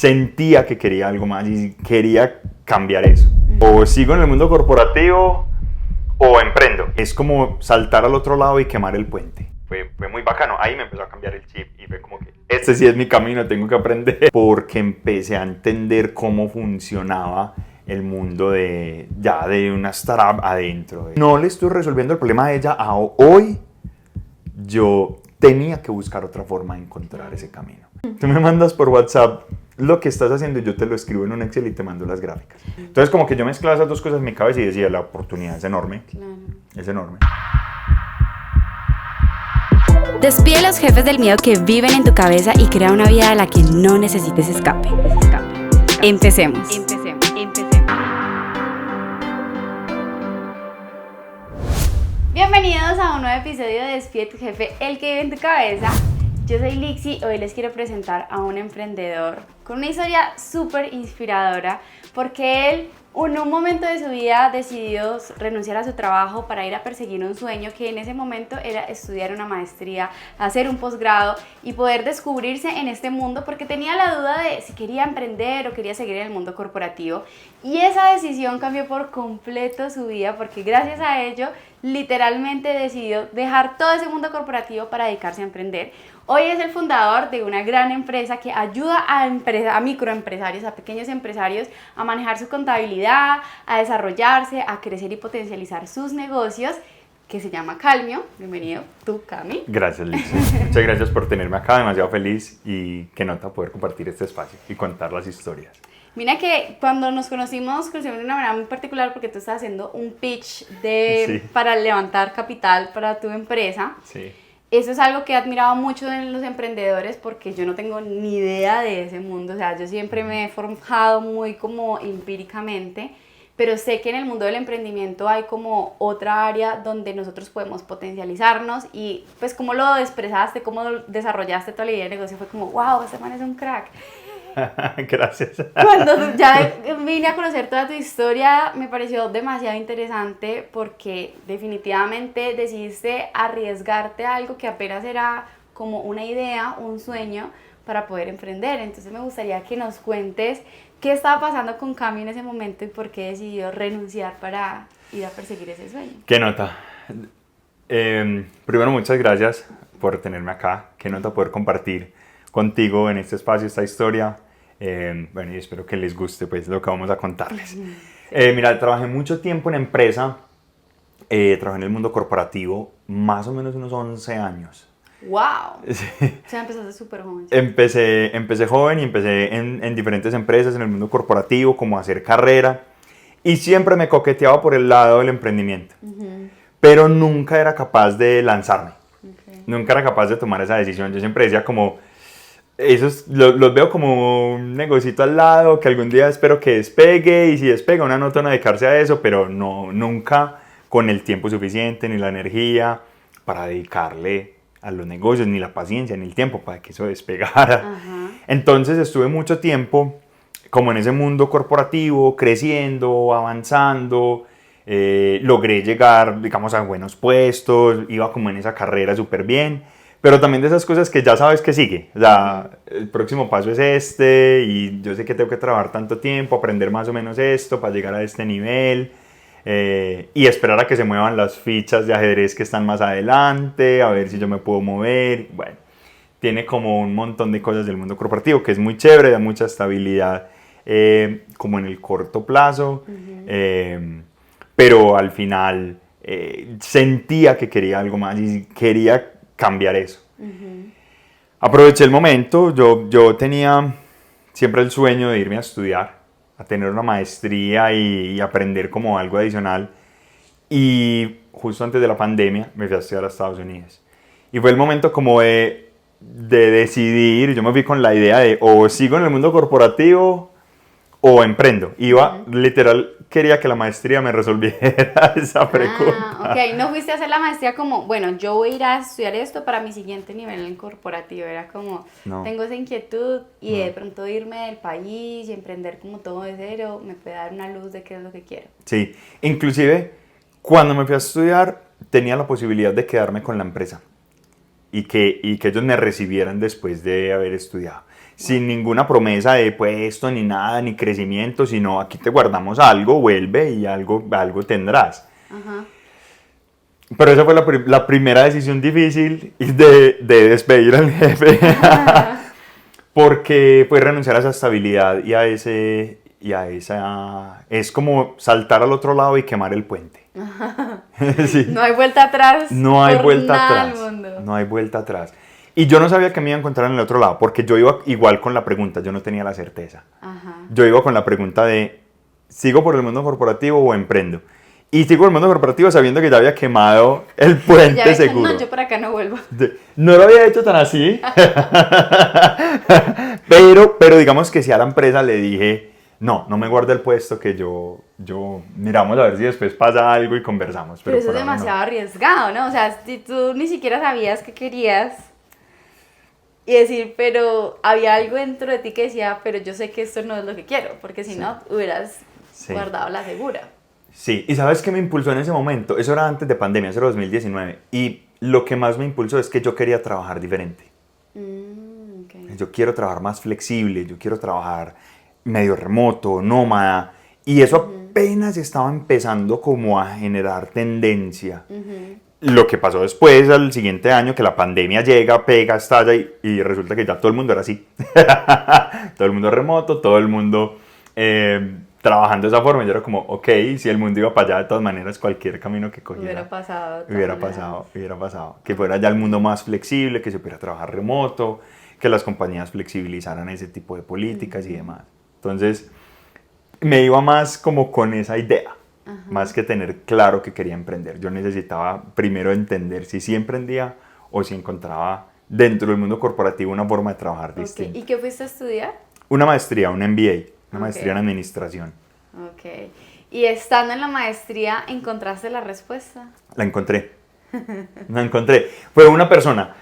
sentía que quería algo más y quería cambiar eso. O sigo en el mundo corporativo o emprendo. Es como saltar al otro lado y quemar el puente. Fue muy bacano. Ahí me empezó a cambiar el chip y fue como que este sí es mi camino, tengo que aprender. Porque empecé a entender cómo funcionaba el mundo de una startup adentro. No le estoy resolviendo el problema a ella. Hoy yo tenía que buscar otra forma de encontrar ese camino. Tú me mandas por WhatsApp lo que estás haciendo y yo te lo escribo en un Excel y te mando las gráficas. Entonces como que yo mezclaba esas dos cosas en mi cabeza y decía, la oportunidad es enorme. Claro. Es enorme. Despide los jefes del miedo que viven en tu cabeza y crea una vida de la que no necesites escape. Empecemos. Bienvenidos a un nuevo episodio de Despide tu jefe, el que vive en tu cabeza. Yo soy Lixi, hoy les quiero presentar a un emprendedor con una historia súper inspiradora porque él en un momento de su vida decidió renunciar a su trabajo para ir a perseguir un sueño que en ese momento era estudiar una maestría, hacer un posgrado y poder descubrirse en este mundo porque tenía la duda de si quería emprender o quería seguir en el mundo corporativo. Y esa decisión cambió por completo su vida porque gracias a ello literalmente decidió dejar todo ese mundo corporativo para dedicarse a emprender. Hoy es el fundador de una gran empresa que ayuda a microempresarios, a pequeños empresarios a manejar su contabilidad, a desarrollarse, a crecer y potencializar sus negocios, que se llama Calmio. Bienvenido tú, Cami. Gracias, Liz. Muchas gracias por tenerme acá, demasiado feliz y qué nota poder compartir este espacio y contar las historias. Mira que cuando nos conocimos de una manera muy particular porque tú estás haciendo un pitch para levantar capital para tu empresa. Sí. Eso es algo que he admirado mucho en los emprendedores porque yo no tengo ni idea de ese mundo. O sea, yo siempre me he forjado muy como empíricamente, pero sé que en el mundo del emprendimiento hay como otra área donde nosotros podemos potencializarnos y pues cómo lo expresaste, cómo desarrollaste toda la idea de negocio fue como, wow, este man es un crack. Gracias. Cuando ya vine a conocer toda tu historia me pareció demasiado interesante porque definitivamente decidiste arriesgarte a algo que apenas era como una idea, un sueño para poder emprender. Entonces me gustaría que nos cuentes qué estaba pasando con Cami en ese momento y por qué decidió renunciar para ir a perseguir ese sueño. Qué nota. Primero, muchas gracias por tenerme acá. Qué nota poder compartir contigo en este espacio, esta historia. Bueno, y espero que les guste pues lo que vamos a contarles. Mira, trabajé mucho tiempo en empresa, trabajé en el mundo corporativo, más o menos unos 11 años. ¡Wow! Sí. O sea, empezaste súper joven. Empecé joven y empecé en diferentes empresas en el mundo corporativo, como a hacer carrera, y siempre me coqueteaba por el lado del emprendimiento, pero nunca era capaz de lanzarme, nunca era capaz de tomar esa decisión. Yo siempre decía como, los veo como un negocito al lado, que algún día espero que despegue, y si despega una nota, no dedicarse a eso, pero no, nunca con el tiempo suficiente, ni la energía para dedicarle a los negocios, ni la paciencia, ni el tiempo para que eso despegara. Uh-huh. Entonces estuve mucho tiempo como en ese mundo corporativo, creciendo, avanzando, logré llegar, digamos, a buenos puestos, iba como en esa carrera súper bien. Pero también de esas cosas que ya sabes que sigue. O sea, el próximo paso es este y yo sé que tengo que trabajar tanto tiempo, aprender más o menos esto para llegar a este nivel y esperar a que se muevan las fichas de ajedrez que están más adelante, a ver si yo me puedo mover. Bueno, tiene como un montón de cosas del mundo corporativo que es muy chévere, da mucha estabilidad como en el corto plazo, pero al final sentía que quería algo más y quería cambiar eso. Aproveché el momento, yo tenía siempre el sueño de irme a estudiar, a tener una maestría y aprender como algo adicional, y justo antes de la pandemia me fui a estudiar a Estados Unidos y fue el momento como de decidir. Yo me fui con la idea de o sigo en el mundo corporativo o emprendo. Literal, quería que la maestría me resolviera esa pregunta. Ok, no fuiste a hacer la maestría como, bueno, yo voy a ir a estudiar esto para mi siguiente nivel en corporativo. Era como, tengo esa inquietud y de pronto irme del país y emprender como todo de cero me puede dar una luz de qué es lo que quiero. Sí, inclusive cuando me fui a estudiar tenía la posibilidad de quedarme con la empresa y que ellos me recibieran después de haber estudiado. sin ninguna promesa de puesto, ni nada, ni crecimiento, sino aquí te guardamos algo, vuelve y algo tendrás. Ajá. Pero esa fue la primera decisión difícil de despedir al jefe, porque fue renunciar a esa estabilidad y a esa... Es como saltar al otro lado y quemar el puente. Sí. No hay vuelta atrás. No hay por vuelta nada atrás. al mundo. No hay vuelta atrás. Y yo no sabía que me iba a encontrar en el otro lado, porque yo iba igual con la pregunta, yo no tenía la certeza. Ajá. Yo iba con la pregunta de, ¿sigo por el mundo corporativo o emprendo? Y sigo por el mundo corporativo sabiendo que ya había quemado el puente Ya ves que seguro. no, yo para acá no vuelvo. No lo había hecho tan así, pero digamos que si a la empresa le dije, no me guarde el puesto, que yo miramos a ver si después pasa algo y conversamos. Pero eso por es ahora demasiado arriesgado, ¿no? O sea, si tú ni siquiera sabías qué querías y decir, pero había algo dentro de ti que decía, pero yo sé que esto no es lo que quiero, porque si no, hubieras guardado la segura. Sí, y ¿sabes qué me impulsó en ese momento? Eso era antes de pandemia, eso era 2019. Y lo que más me impulsó es que yo quería trabajar diferente. Okay. Yo quiero trabajar más flexible, yo quiero trabajar medio remoto, nómada. Y eso apenas estaba empezando como a generar tendencia. Lo que pasó después, al siguiente año, que la pandemia llega, pega, estalla y resulta que ya todo el mundo era así. Todo el mundo remoto, todo el mundo... trabajando de esa forma, yo era como, ok, si el mundo iba para allá, de todas maneras, cualquier camino que cogiera hubiera pasado. Que fuera ya el mundo más flexible, que se pudiera trabajar remoto, que las compañías flexibilizaran ese tipo de políticas y demás. Entonces, me iba más como con esa idea, más que tener claro que quería emprender. Yo necesitaba primero entender si sí emprendía o si encontraba dentro del mundo corporativo una forma de trabajar distinta. ¿Y qué fuiste a estudiar? Una maestría, un MBA. Una maestría en administración. Ok. ¿Y estando en la maestría encontraste la respuesta? La encontré. La encontré. Fue una persona.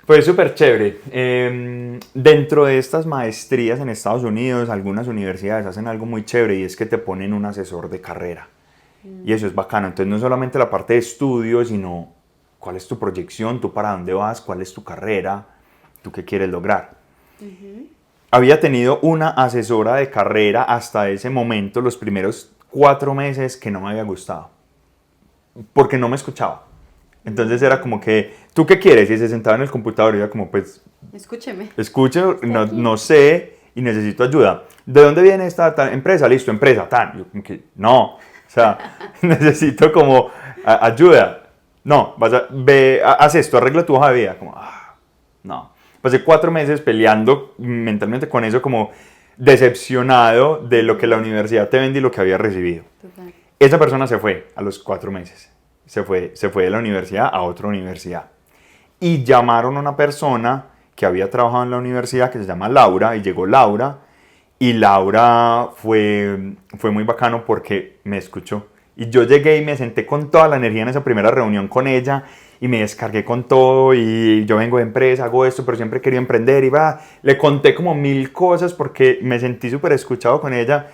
Fue súper chévere. Dentro de estas maestrías en Estados Unidos, algunas universidades hacen algo muy chévere y es que te ponen un asesor de carrera. Y eso es bacano. Entonces no es solamente la parte de estudio, sino cuál es tu proyección, tú para dónde vas, cuál es tu carrera, tú qué quieres lograr. Había tenido una asesora de carrera hasta ese momento, los primeros 4 meses, que no me había gustado, porque no me escuchaba. Entonces era como que, ¿tú qué quieres? Y se sentaba en el computador y era como, pues, escucho, no sé y necesito ayuda. ¿De dónde viene esta empresa? Listo, empresa, tan. Yo como que, no, o sea, necesito como ayuda. No, haz esto, arregla tu hoja de vida. Como, no. Pasé 4 meses peleando mentalmente con eso, como decepcionado de lo que la universidad te vende y lo que había recibido. Total. Esa persona se fue a los 4 meses. Se fue de la universidad a otra universidad. Y llamaron a una persona que había trabajado en la universidad, que se llama Laura, y llegó Laura. Y Laura fue muy bacano porque me escuchó. Y yo llegué y me senté con toda la energía en esa primera reunión con ella. Y me descargué con todo y yo vengo de empresa, hago esto, pero siempre he querido emprender y le conté como 1000 cosas porque me sentí súper escuchado con ella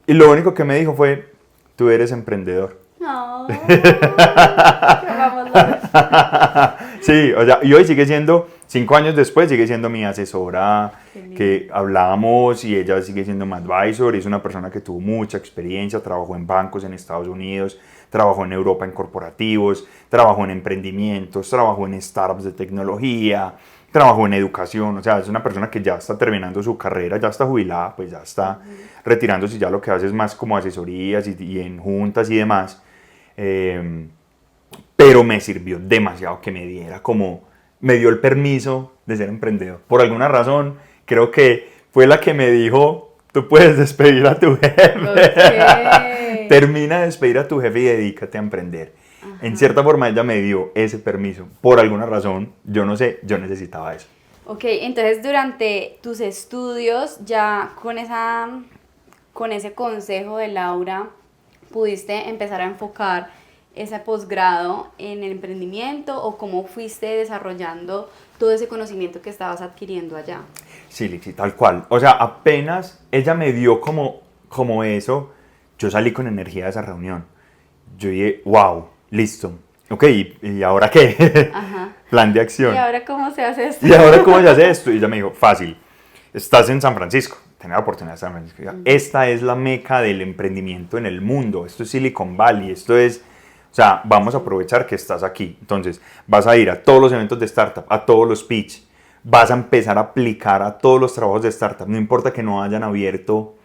y lo único que me dijo fue, tú eres emprendedor. No. Sí, o sea, y hoy sigue siendo, 5 años después, sigue siendo mi asesora, que hablábamos y ella sigue siendo mi advisor, es una persona que tuvo mucha experiencia, trabajó en bancos en Estados Unidos, trabajó en Europa en corporativos, trabajó en emprendimientos, trabajó en startups de tecnología, trabajó en educación, o sea, es una persona que ya está terminando su carrera, ya está jubilada, pues ya está retirándose y ya lo que hace es más como asesorías y en juntas y demás. Pero me sirvió demasiado que me dio el permiso de ser emprendedor. Por alguna razón, creo que fue la que me dijo, tú puedes despedir a tu jefe. Okay. Termina de despedir a tu jefe y dedícate a emprender. En cierta forma ella me dio ese permiso. Por alguna razón, yo no sé, yo necesitaba eso. Ok, entonces durante tus estudios, ya con ese consejo de Laura, pudiste empezar a enfocar ese posgrado en el emprendimiento o cómo fuiste desarrollando todo ese conocimiento que estabas adquiriendo allá. Sí, Lixi, tal cual. O sea, apenas ella me dio como eso, yo salí con energía de esa reunión. Yo dije, wow, listo. Ok, ¿y ahora qué? Ajá. Plan de acción. ¿Y ahora cómo se hace esto? ¿Y ahora cómo se hace esto? Y ella me dijo, fácil. estás en San Francisco, tener la oportunidad de estar en San Francisco. Esta es la meca del emprendimiento en el mundo, esto es Silicon Valley, esto es, o sea, vamos a aprovechar que estás aquí. Entonces, vas a ir a todos los eventos de startup, a todos los pitch, vas a empezar a aplicar a todos los trabajos de startup, no importa que no hayan abierto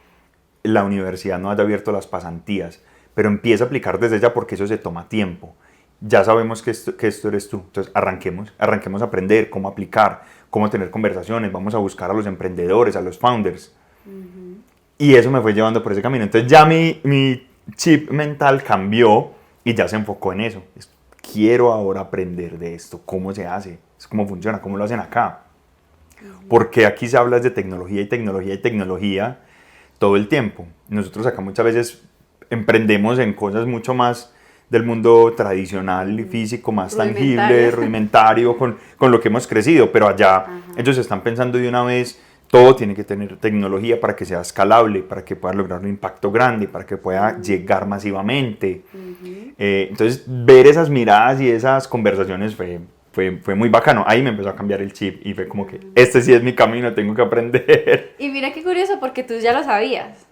la universidad, no haya abierto las pasantías, pero empieza a aplicar desde ya porque eso se toma tiempo. Ya sabemos que esto eres tú, entonces arranquemos a aprender cómo aplicar, cómo tener conversaciones, vamos a buscar a los emprendedores, a los founders. Y eso me fue llevando por ese camino. Entonces ya mi chip mental cambió y ya se enfocó en eso. Quiero ahora aprender de esto, cómo se hace, cómo funciona, cómo lo hacen acá. Porque aquí se habla de tecnología y tecnología y tecnología todo el tiempo. Nosotros acá muchas veces emprendemos en cosas mucho más del mundo tradicional y físico, más tangible, rudimentario, con lo que hemos crecido, pero allá ellos están pensando de una vez, todo tiene que tener tecnología para que sea escalable, para que pueda lograr un impacto grande, para que pueda llegar masivamente. Entonces, ver esas miradas y esas conversaciones fue muy bacano. Ahí me empezó a cambiar el chip y fue como que este sí es mi camino, tengo que aprender. Y mira qué curioso, porque tú ya lo sabías.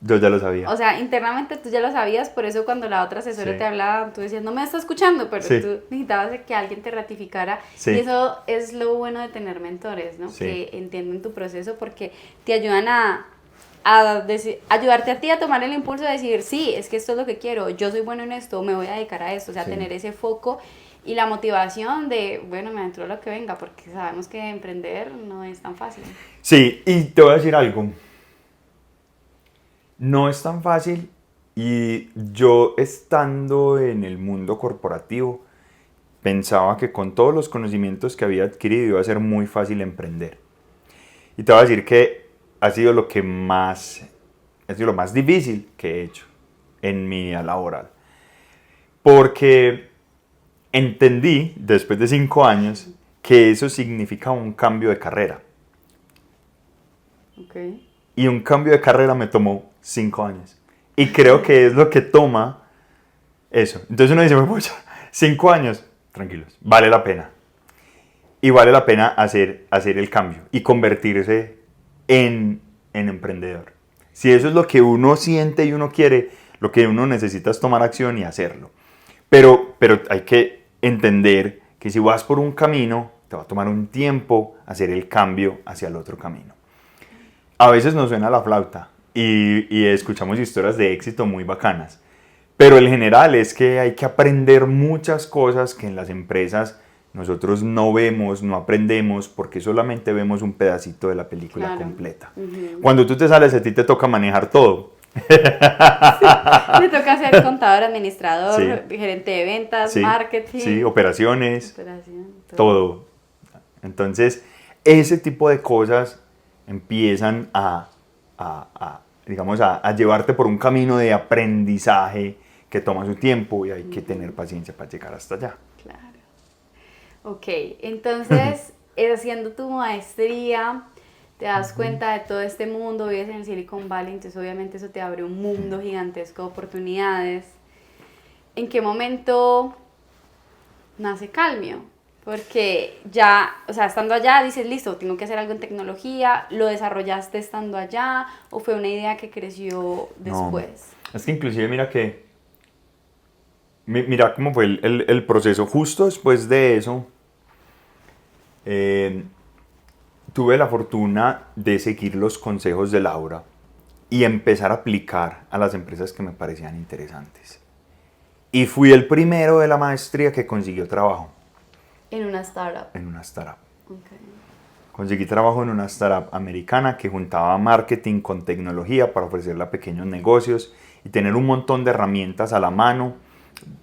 Yo ya lo sabía. O sea, internamente tú ya lo sabías, por eso cuando la otra asesora te hablaba, tú decías, no me está escuchando, pero tú necesitabas que alguien te ratificara. Y eso es lo bueno de tener mentores, ¿no? Que entienden tu proceso porque te ayudan ayudarte a ti a tomar el impulso de decir, sí, es que esto es lo que quiero, yo soy bueno en esto, me voy a dedicar a esto, o sea, tener ese foco y la motivación de, bueno, me adentro lo que venga, porque sabemos que emprender no es tan fácil. Sí, y te voy a decir algo. No es tan fácil y yo estando en el mundo corporativo pensaba que con todos los conocimientos que había adquirido iba a ser muy fácil emprender. Y te voy a decir que ha sido lo más difícil que he hecho en mi vida laboral. Porque entendí después de 5 años que eso significa un cambio de carrera. Y un cambio de carrera me tomó 5 años. Y creo que es lo que toma eso. Entonces uno dice, pucha, 5 años, tranquilos, vale la pena. Y vale la pena hacer el cambio y convertirse en emprendedor. Si eso es lo que uno siente y uno quiere, lo que uno necesita es tomar acción y hacerlo. Pero hay que entender que si vas por un camino, te va a tomar un tiempo hacer el cambio hacia el otro camino. A veces nos suena la flauta y escuchamos historias de éxito muy bacanas, pero el general es que hay que aprender muchas cosas que en las empresas nosotros no vemos, no aprendemos, porque solamente vemos un pedacito de la película completa. Cuando tú te sales, a ti te toca manejar todo. Te toca ser contador, administrador, gerente de ventas, marketing. Operaciones, todo. Entonces, ese tipo de cosas empiezan a llevarte por un camino de aprendizaje que toma su tiempo y hay que tener paciencia para llegar hasta allá. Claro. Ok, entonces, haciendo tu maestría, te das cuenta de todo este mundo, vives en el Silicon Valley, entonces obviamente eso te abre un mundo gigantesco de oportunidades. ¿En qué momento nace Calmio? Porque ya, o sea, estando allá dices, listo, tengo que hacer algo en tecnología, ¿lo desarrollaste estando allá o fue una idea que creció después? No, es que inclusive mira cómo fue el proceso. Justo después de eso, tuve la fortuna de seguir los consejos de Laura y empezar a aplicar a las empresas que me parecían interesantes. Y fui el primero de la maestría que consiguió trabajo. ¿En una startup? En una startup. Okay. Conseguí trabajo en una startup americana que juntaba marketing con tecnología para ofrecerle a pequeños negocios y tener un montón de herramientas a la mano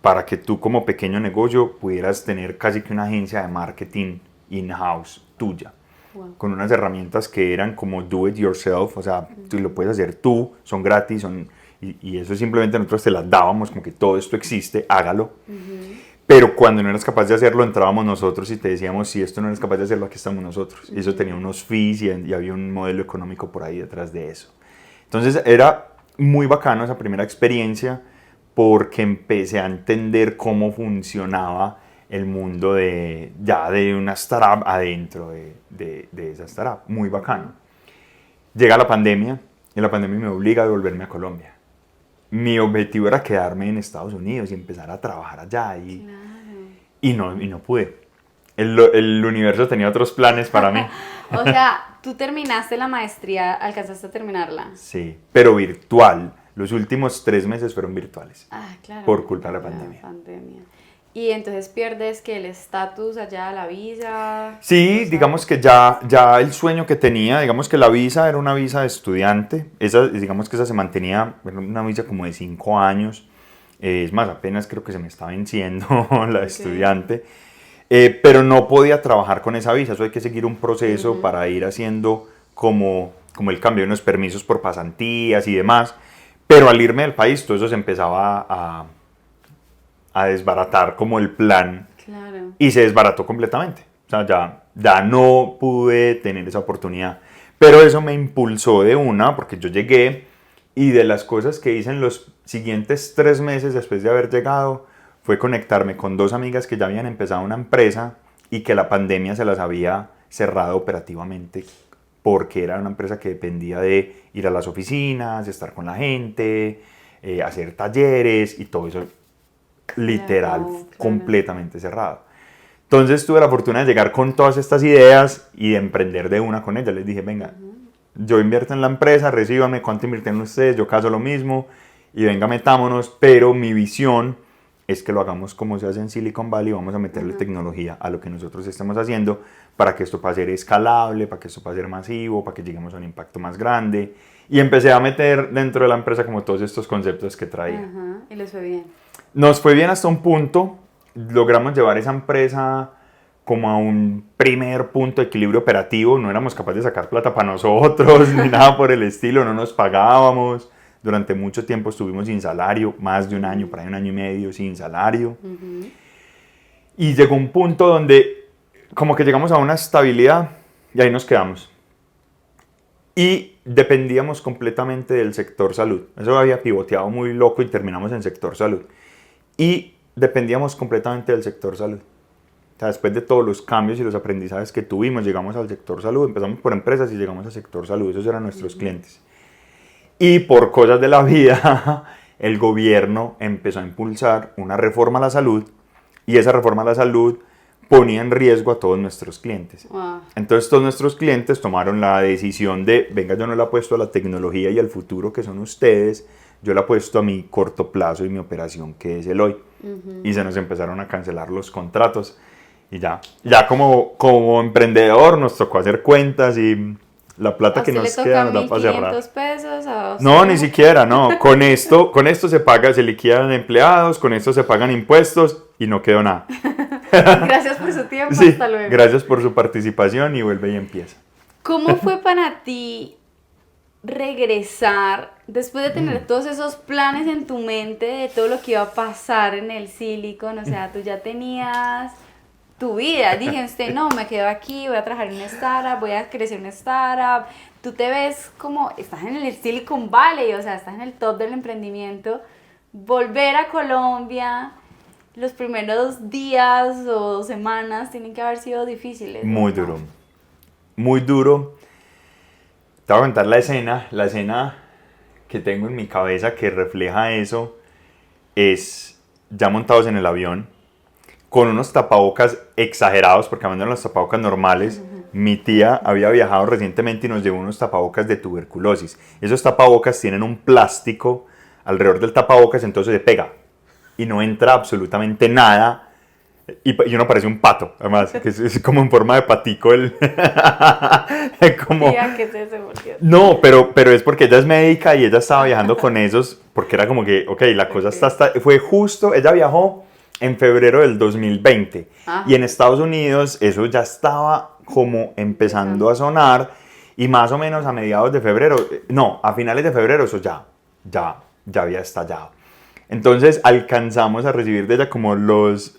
para que tú como pequeño negocio pudieras tener casi que una agencia de marketing in-house tuya. Wow. Con unas herramientas que eran como do it yourself, o sea, tú lo puedes hacer tú, son gratis, y eso simplemente nosotros te las dábamos, como que todo esto existe, hágalo. Pero cuando no eras capaz de hacerlo, entrábamos nosotros y te decíamos, si esto no eres capaz de hacerlo, aquí estamos nosotros. Y eso tenía unos fees y había un modelo económico por ahí detrás de eso. Entonces era muy bacano esa primera experiencia porque empecé a entender cómo funcionaba el mundo ya de una startup adentro de esa startup. Muy bacano. Llega la pandemia y la pandemia me obliga a devolverme a Colombia. Mi objetivo era quedarme en Estados Unidos y empezar a trabajar allá y no pude. El universo tenía otros planes para mí. O sea, tú terminaste la maestría, alcanzaste a terminarla. Sí, pero virtual. Los últimos 3 meses fueron virtuales. Ah, claro. Por culpa de la pandemia. Y entonces pierdes que el estatus allá, la visa. Sí, digamos que ya el sueño que tenía, digamos que la visa era una visa de estudiante. Digamos que esa se mantenía, era una visa como de 5 años. Es más, apenas creo que se me está venciendo la de estudiante. Pero no podía trabajar con esa visa, eso hay que seguir un proceso para ir haciendo como el cambio de unos permisos por pasantías y demás, pero al irme del país todo eso se empezaba a desbaratar como el plan y se desbarató completamente, o sea, ya no pude tener esa oportunidad, pero eso me impulsó de una, porque yo llegué y de las cosas que hice en los siguientes 3 meses después de haber llegado, fue conectarme con 2 amigas que ya habían empezado una empresa y que la pandemia se las había cerrado operativamente porque era una empresa que dependía de ir a las oficinas, estar con la gente, hacer talleres y todo eso literal completamente cerrado. Entonces tuve la fortuna de llegar con todas estas ideas y de emprender de una con ellas. Les dije, venga, yo invierto en la empresa, recíbanme, ¿cuánto invierten ustedes? Yo caso lo mismo y venga, metámonos, pero mi visión es que lo hagamos como se hace en Silicon Valley, vamos a meterle tecnología a lo que nosotros estamos haciendo para que esto pueda ser escalable, para que esto pueda ser masivo, para que lleguemos a un impacto más grande. Y empecé a meter dentro de la empresa como todos estos conceptos que traía. ¿Y les fue bien? Nos fue bien hasta un punto, logramos llevar esa empresa como a un primer punto de equilibrio operativo, no éramos capaces de sacar plata para nosotros, ni nada por el estilo, no nos pagábamos. Durante mucho tiempo estuvimos sin salario, más de un año, por ahí 1 año y medio sin salario. Y llegó un punto donde como que llegamos a una estabilidad y ahí nos quedamos. Y dependíamos completamente del sector salud. Eso había pivoteado muy loco y terminamos en sector salud. Y dependíamos completamente del sector salud. O sea, después de todos los cambios y los aprendizajes que tuvimos, llegamos al sector salud, empezamos por empresas y llegamos al sector salud. Esos eran nuestros clientes. Y por cosas de la vida, el gobierno empezó a impulsar una reforma a la salud y esa reforma a la salud ponía en riesgo a todos nuestros clientes. Entonces todos nuestros clientes tomaron la decisión de, venga, yo no le apuesto a la tecnología y al futuro que son ustedes, yo le apuesto a mi corto plazo y mi operación que es el hoy. Y se nos empezaron a cancelar los contratos y ya como emprendedor nos tocó hacer cuentas y la plata que nos queda nos da para cerrar. ¿$1,500 a usted? No, ni siquiera, no. Con esto se paga, se liquidan empleados, con esto se pagan impuestos y no quedó nada. Gracias por su tiempo, sí, hasta luego. Gracias por su participación y vuelve y empieza. ¿Cómo fue para ti regresar después de tener todos esos planes en tu mente de todo lo que iba a pasar en el Silicon? O sea, tú ya tenías tu vida. Dije, usted no, me quedo aquí, voy a trabajar en una startup, voy a crecer una startup. Tú te ves como, estás en el Silicon Valley, o sea, estás en el top del emprendimiento. Volver a Colombia, los primeros días o semanas tienen que haber sido difíciles. Muy duro, muy duro. Te voy a contar la escena que tengo en mi cabeza que refleja eso, es ya montados en el avión, con unos tapabocas exagerados, porque hablando de los tapabocas normales, mi tía había viajado recientemente y nos llevó unos tapabocas de tuberculosis. Esos tapabocas tienen un plástico alrededor del tapabocas, entonces se pega y no entra absolutamente nada. Y uno parece un pato, además, que es como en forma de patico. Como... Tía, ¿qué es eso? No, pero es porque ella es médica y ella estaba viajando con esos, porque era como que, ok, la cosa está... Fue justo, ella viajó en febrero del 2020 y en Estados Unidos eso ya estaba como empezando a sonar y más o menos a mediados de febrero, no, a finales de febrero eso ya había estallado. Entonces alcanzamos a recibir de ella como los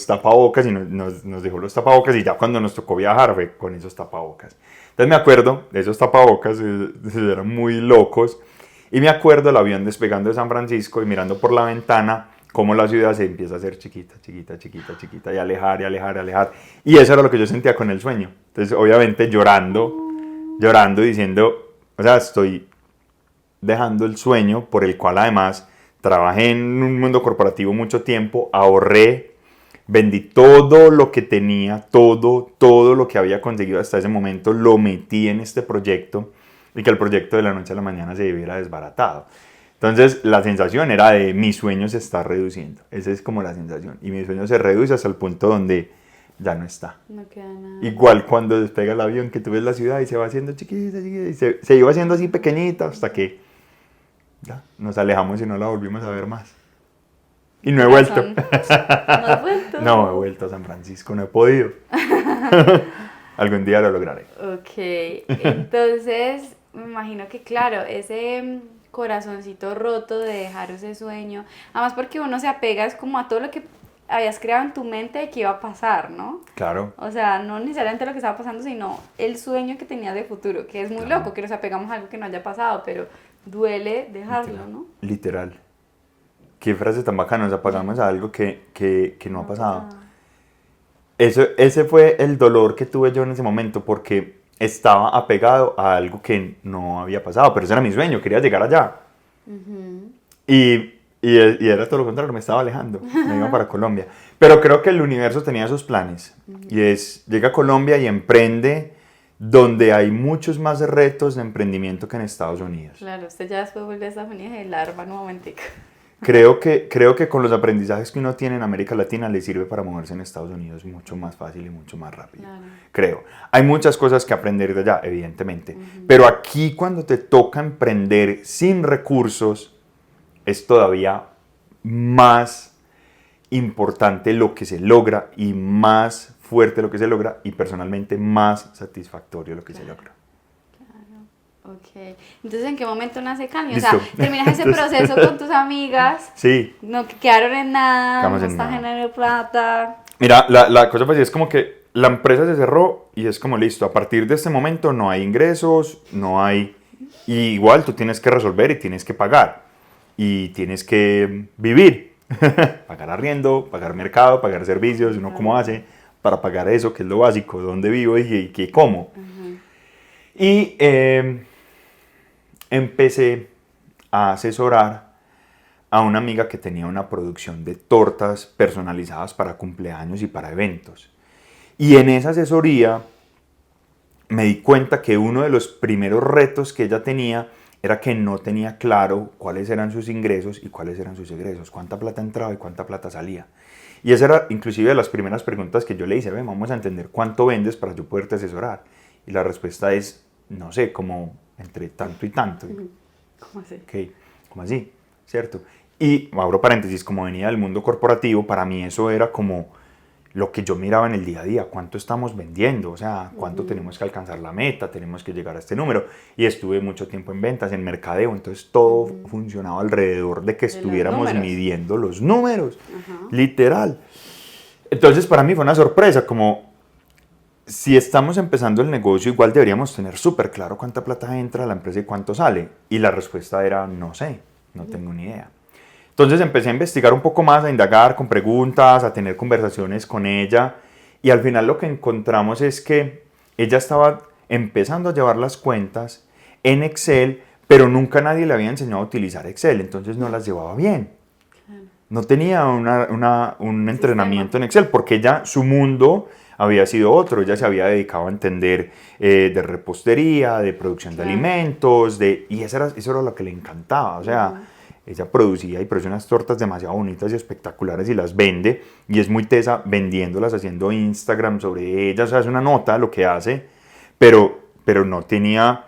tapabocas y nos dejó los tapabocas y ya cuando nos tocó viajar fue con esos tapabocas. Entonces me acuerdo de esos tapabocas, eran muy locos y me acuerdo el avión despegando de San Francisco y mirando por la ventana cómo la ciudad se empieza a hacer chiquita, chiquita, chiquita, chiquita, y alejar, y alejar, y alejar. Y eso era lo que yo sentía con el sueño. Entonces, obviamente, llorando, diciendo, o sea, estoy dejando el sueño por el cual además trabajé en un mundo corporativo mucho tiempo, ahorré, vendí todo lo que tenía, todo lo que había conseguido hasta ese momento, lo metí en este proyecto y que el proyecto de la noche a la mañana se viera desbaratado. Entonces la sensación era de mi sueño se está reduciendo, esa es como la sensación, y mi sueño se reduce hasta el punto donde ya no está. No queda nada. Igual cuando despega el avión que tú ves la ciudad y se va haciendo chiquita, chiquita, y se iba haciendo así pequeñita hasta que ya nos alejamos y no la volvimos a ver más. Y no he vuelto. ¿No has vuelto? No he vuelto a San Francisco, no he podido. Algún día lo lograré. Ok, entonces me imagino que claro, ese corazoncito roto de dejar ese sueño, además porque uno se apega es como a todo lo que habías creado en tu mente de que iba a pasar, ¿no? Claro. O sea, no necesariamente lo que estaba pasando, sino el sueño que tenías de futuro, que es muy Claro. loco, que nos apegamos a algo que no haya pasado, pero duele dejarlo, ¿no? Literal. Qué frase tan bacana, nos apagamos a algo que no ha pasado. Ese fue el dolor que tuve yo en ese momento, porque estaba apegado a algo que no había pasado, pero ese era mi sueño, quería llegar allá. Y era todo lo contrario, me estaba alejando, me iba para Colombia. Pero creo que el universo tenía sus planes, y es, llega a Colombia y emprende donde hay muchos más retos de emprendimiento que en Estados Unidos. Claro, usted ya después vuelve a Estados Unidos y larva nuevamente. Creo que con los aprendizajes que uno tiene en América Latina le sirve para moverse en Estados Unidos mucho más fácil y mucho más rápido. Claro. Creo. Hay muchas cosas que aprender de allá, evidentemente. Pero aquí cuando te toca emprender sin recursos, es todavía más importante lo que se logra y más fuerte lo que se logra y personalmente más satisfactorio lo que se logra. Ok, entonces ¿en qué momento nace Cami? O Listo. sea, terminas ese proceso con tus amigas, Sí. no quedaron en nada, Quedamos no en estás nada. generando plata. Mira, la cosa pues es como que la empresa se cerró y es como listo, a partir de este momento no hay ingresos, no hay... Y igual tú tienes que resolver y tienes que pagar y tienes que vivir, pagar arriendo, pagar mercado, pagar servicios, uno cómo hace para pagar eso, que es lo básico, dónde vivo y qué como. Y empecé a asesorar a una amiga que tenía una producción de tortas personalizadas para cumpleaños y para eventos. Y en esa asesoría me di cuenta que uno de los primeros retos que ella tenía era que no tenía claro cuáles eran sus ingresos y cuáles eran sus egresos, cuánta plata entraba y cuánta plata salía. Y esa era inclusive de las primeras preguntas que yo le hice, vamos a entender cuánto vendes para yo poderte asesorar. Y la respuesta es, no sé, como entre tanto y tanto. ¿Cómo así? Ok, como así, ¿cierto? Y abro paréntesis, como venía del mundo corporativo, para mí eso era como lo que yo miraba en el día a día, cuánto estamos vendiendo, o sea, cuánto tenemos que alcanzar la meta, tenemos que llegar a este número. Y estuve mucho tiempo en ventas, en mercadeo, entonces todo funcionaba alrededor de que estuviéramos midiendo los números, literal. Entonces para mí fue una sorpresa, como si estamos empezando el negocio, igual deberíamos tener súper claro cuánta plata entra a la empresa y cuánto sale. Y la respuesta era, no sé, no tengo ni idea. Entonces empecé a investigar un poco más, a indagar con preguntas, a tener conversaciones con ella. Y al final lo que encontramos es que ella estaba empezando a llevar las cuentas en Excel, pero nunca nadie le había enseñado a utilizar Excel, entonces no las llevaba bien. No tenía un entrenamiento en Excel, porque ella, su mundo había sido otro. Ella se había dedicado a entender de repostería, de producción de alimentos, y eso era lo que le encantaba. O sea, ella producía y produce unas tortas demasiado bonitas y espectaculares y las vende, y es muy tesa vendiéndolas, haciendo Instagram sobre ellas. O sea, es una nota lo que hace, pero no tenía,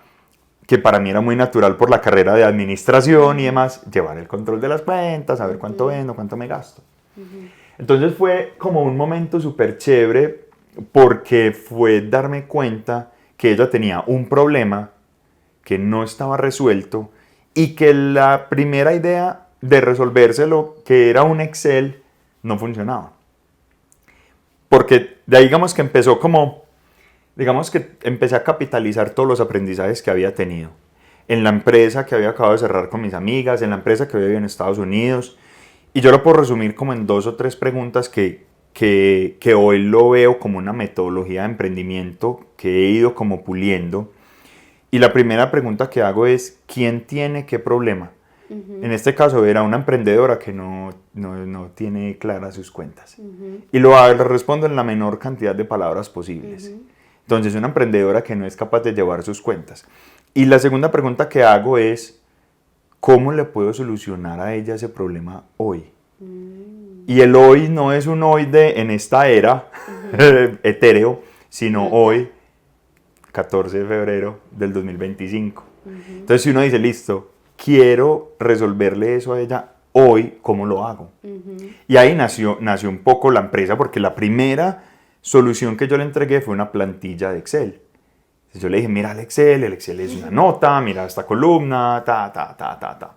que para mí era muy natural por la carrera de administración y demás, llevar el control de las cuentas, saber cuánto vendo, cuánto me gasto. Entonces fue como un momento súper chévere, porque fue darme cuenta que ella tenía un problema que no estaba resuelto y que la primera idea de resolvérselo, que era un Excel, no funcionaba. Porque de ahí digamos que empezó como, digamos que empecé a capitalizar todos los aprendizajes que había tenido en la empresa que había acabado de cerrar con mis amigas, en la empresa que había vivido en Estados Unidos, Y yo lo puedo resumir como en 2 o 3 preguntas que hoy lo veo como una metodología de emprendimiento que he ido como puliendo. Y la primera pregunta que hago es, ¿quién tiene qué problema? En este caso era una emprendedora que no tiene claras sus cuentas. Y lo respondo en la menor cantidad de palabras posibles. Entonces, una emprendedora que no es capaz de llevar sus cuentas. Y la segunda pregunta que hago es, ¿cómo le puedo solucionar a ella ese problema hoy? Y el hoy no es un hoy en esta era etéreo, sino hoy, 14 de febrero del 2025. Entonces, si uno dice, listo, quiero resolverle eso a ella hoy, ¿cómo lo hago? Y ahí nació un poco la empresa, porque la primera solución que yo le entregué fue una plantilla de Excel. Entonces yo le dije, mira el Excel es una nota, mira esta columna, ta.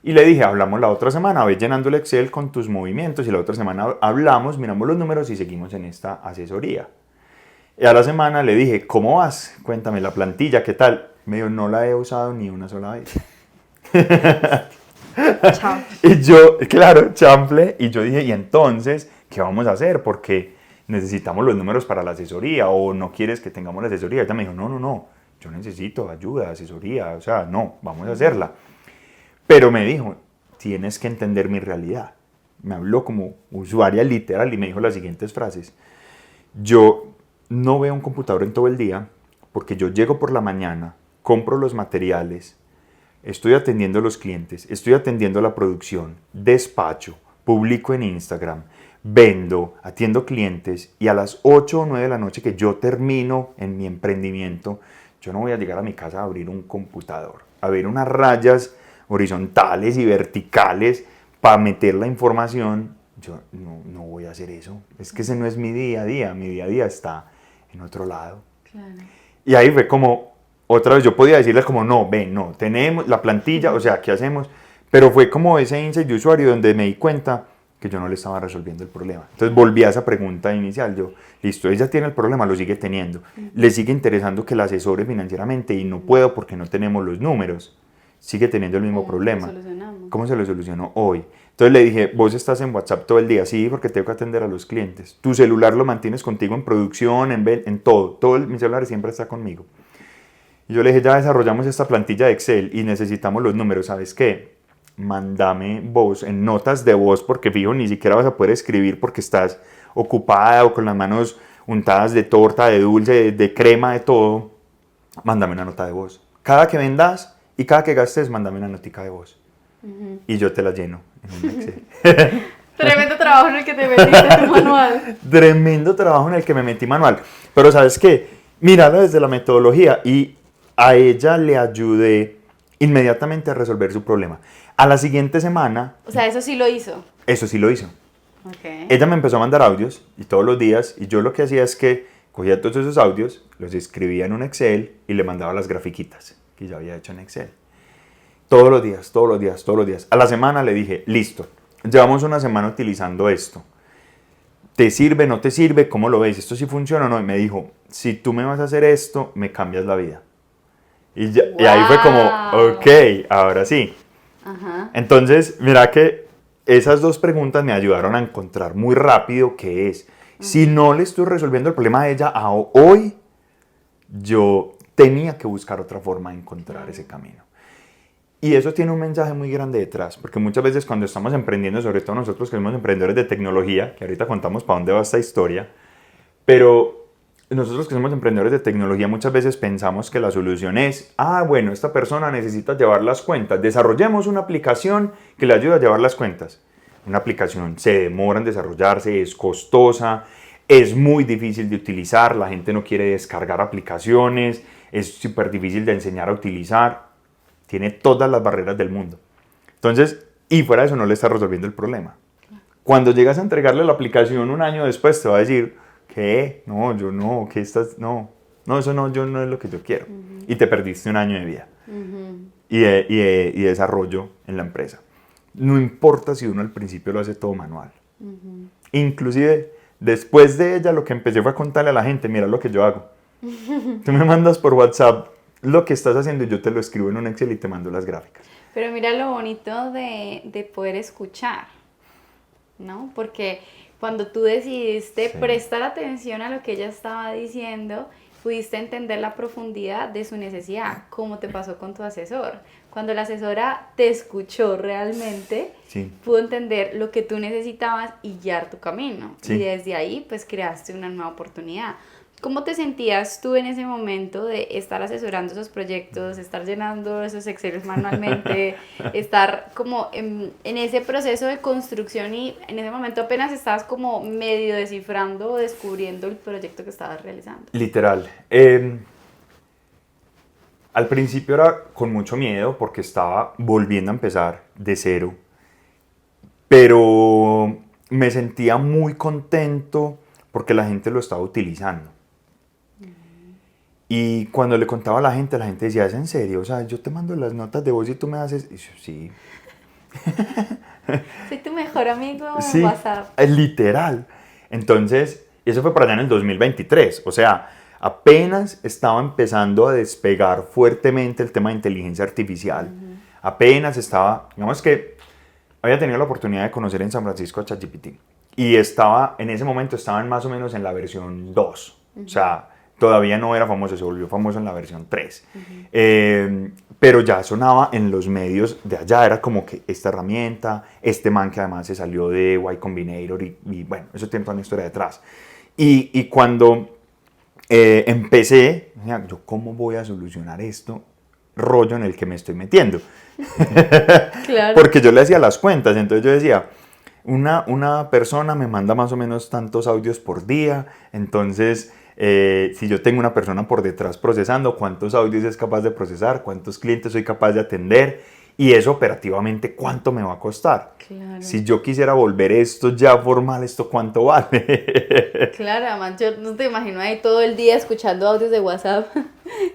Y le dije, hablamos la otra semana, ve llenando el Excel con tus movimientos, y la otra semana hablamos, miramos los números y seguimos en esta asesoría. Y a la semana le dije, ¿cómo vas? Cuéntame la plantilla, ¿qué tal? Me dijo, no la he usado ni una sola vez. Chao. Y yo, claro, chample, y yo dije, ¿y entonces qué vamos a hacer? Porque necesitamos los números para la asesoría, o no quieres que tengamos la asesoría. Ella me dijo, no, yo necesito ayuda, asesoría, o sea, no, vamos a hacerla. Pero me dijo, tienes que entender mi realidad. Me habló como usuaria literal y me dijo las siguientes frases. Yo no veo un computador en todo el día porque yo llego por la mañana, compro los materiales, estoy atendiendo a los clientes, estoy atendiendo a la producción, despacho, publico en Instagram, vendo, atiendo clientes, y a las 8 o 9 de la noche que yo termino en mi emprendimiento, yo no voy a llegar a mi casa a abrir un computador, a ver unas rayas horizontales y verticales para meter la información. Yo no voy a hacer eso. Es que ese no es mi día a día está en otro lado. Claro. Y ahí fue como, otra vez yo podía decirle como, no, tenemos la plantilla, o sea, ¿qué hacemos? Pero fue como ese insight de usuario donde me di cuenta que yo no le estaba resolviendo el problema. Entonces volví a esa pregunta inicial, yo, listo, ella tiene el problema, lo sigue teniendo, le sigue interesando que la asesore financieramente y no puedo porque no tenemos los números, sigue teniendo el mismo problema. ¿Cómo se lo solucionó hoy? Entonces le dije, vos estás en WhatsApp todo el día, sí, porque tengo que atender a los clientes. Tu celular lo mantienes contigo en producción, en todo mi celular siempre está conmigo. Y yo le dije, ya desarrollamos esta plantilla de Excel y necesitamos los números, ¿sabes qué? Mándame voz, en notas de voz, porque fijo, ni siquiera vas a poder escribir porque estás ocupada o con las manos untadas de torta, de dulce, de crema, de todo. Mándame una nota de voz. Cada que vendas y cada que gastes, mándame una notica de voz. Y yo te la lleno en un Excel. Tremendo trabajo en el que te metiste tu manual. Tremendo trabajo en el que me metí manual. Pero ¿sabes qué? Míralo desde la metodología, y a ella le ayudé inmediatamente a resolver su problema. A la siguiente semana... O sea, eso sí lo hizo. Eso sí lo hizo. Okay. Ella me empezó a mandar audios y todos los días, y yo lo que hacía es que cogía todos esos audios, los escribía en un Excel y le mandaba las grafiquitas que ya había hecho en Excel. Todos los días. A la semana le dije, listo, llevamos una semana utilizando esto. ¿Te sirve, no te sirve? ¿Cómo lo ves? ¿Esto sí funciona o no? Y me dijo, si tú me vas a hacer esto, me cambias la vida. Y ahí fue como, ok, ahora sí. Ajá. Entonces, mira que esas 2 preguntas me ayudaron a encontrar muy rápido qué es. Si no le estoy resolviendo el problema a ella hoy, yo tenía que buscar otra forma de encontrar ese camino. Y eso tiene un mensaje muy grande detrás, porque muchas veces cuando estamos emprendiendo, sobre todo nosotros que somos emprendedores de tecnología, que ahorita contamos para dónde va esta historia, pero nosotros que somos emprendedores de tecnología muchas veces pensamos que la solución es, bueno, esta persona necesita llevar las cuentas, desarrollemos una aplicación que le ayude a llevar las cuentas. Una aplicación se demora en desarrollarse, es costosa, es muy difícil de utilizar, la gente no quiere descargar aplicaciones, es súper difícil de enseñar a utilizar, tiene todas las barreras del mundo. Entonces, y fuera de eso no le está resolviendo el problema. Cuando llegas a entregarle la aplicación un año después te va a decir, ¿qué? No, yo no, ¿qué estás? No, eso no, yo no es lo que yo quiero. Y te perdiste un año de vida y de desarrollo en la empresa. No importa si uno al principio lo hace todo manual. Inclusive, después de ella, lo que empecé fue a contarle a la gente, mira lo que yo hago. Tú me mandas por WhatsApp lo que estás haciendo y yo te lo escribo en un Excel y te mando las gráficas. Pero mira lo bonito de poder escuchar, ¿no? Porque cuando tú decidiste prestar atención a lo que ella estaba diciendo, pudiste entender la profundidad de su necesidad, como te pasó con tu asesor. Cuando la asesora te escuchó realmente, pudo entender lo que tú necesitabas y guiar tu camino. Y desde ahí, pues, creaste una nueva oportunidad. ¿Cómo te sentías tú en ese momento de estar asesorando esos proyectos, estar llenando esos Exceles manualmente, estar como en ese proceso de construcción y en ese momento apenas estabas como medio descifrando o descubriendo el proyecto que estabas realizando? Literal. Al principio era con mucho miedo porque estaba volviendo a empezar de cero, pero me sentía muy contento porque la gente lo estaba utilizando. Y cuando le contaba a la gente decía, ¿es en serio? O sea, yo te mando las notas de voz y tú me haces... Y yo, sí. Soy tu mejor amigo sí, en WhatsApp. Literal. Entonces, eso fue para allá en el 2023. O sea, apenas estaba empezando a despegar fuertemente el tema de inteligencia artificial. Apenas estaba... Digamos que había tenido la oportunidad de conocer en San Francisco a ChatGPT. Y en ese momento estaban más o menos en la versión 2. O sea... Todavía no era famoso, se volvió famoso en la versión 3. Pero ya sonaba en los medios de allá, era como que esta herramienta, este man que además se salió de Y Combinator y bueno, eso tiene toda una historia detrás. Y cuando empecé, yo, ¿cómo voy a solucionar esto rollo en el que me estoy metiendo? Claro. Porque yo le hacía las cuentas, entonces yo decía... Una persona me manda más o menos tantos audios por día, entonces si yo tengo una persona por detrás procesando, ¿cuántos audios es capaz de procesar? ¿Cuántos clientes soy capaz de atender? Y eso operativamente, ¿cuánto me va a costar? Claro. Si yo quisiera volver esto ya formal, ¿esto cuánto vale? Claro, además yo no te imagino ahí todo el día escuchando audios de WhatsApp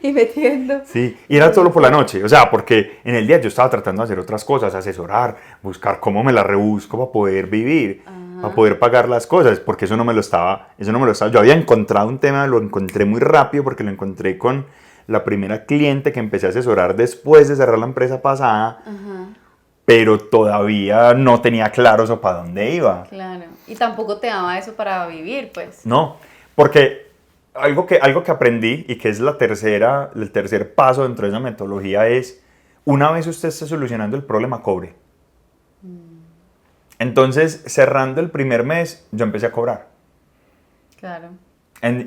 y metiendo. Sí, y era solo por la noche, o sea, porque en el día yo estaba tratando de hacer otras cosas, asesorar, buscar cómo me la rebusco para poder vivir, para poder pagar las cosas, porque eso no me lo estaba, yo había encontrado un tema, lo encontré muy rápido porque lo encontré con la primera cliente que empecé a asesorar después de cerrar la empresa pasada, pero todavía no tenía claro eso para dónde iba. Claro, y tampoco te daba eso para vivir, pues. No, porque algo que aprendí y que es el tercer paso dentro de esa metodología es, una vez usted esté solucionando el problema, cobre. Entonces, cerrando el primer mes, yo empecé a cobrar. Claro.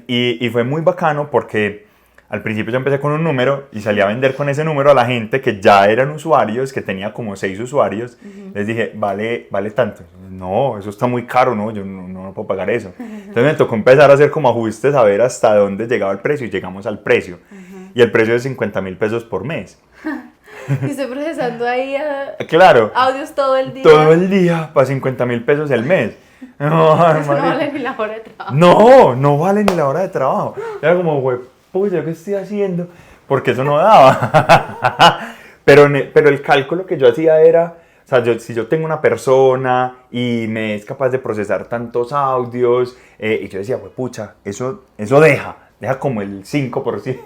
Y fue muy bacano porque al principio yo empecé con un número y salí a vender con ese número a la gente que ya eran usuarios, que tenía como 6 usuarios. Les dije, vale tanto. No, eso está muy caro, no, yo no puedo pagar eso. Entonces me tocó empezar a hacer como ajustes, a ver hasta dónde llegaba el precio y llegamos al precio. Y el precio es 50,000 pesos por mes. Y estoy procesando ahí claro, audios todo el día. Todo el día para 50,000 pesos el mes. No, eso no vale ni la hora de trabajo. No vale ni la hora de trabajo. Era como, güey, ¿yo qué estoy haciendo? Porque eso no daba. pero el cálculo que yo hacía era, o sea, si yo tengo una persona y me es capaz de procesar tantos audios, y yo decía, güey, pucha, eso deja como el 5%.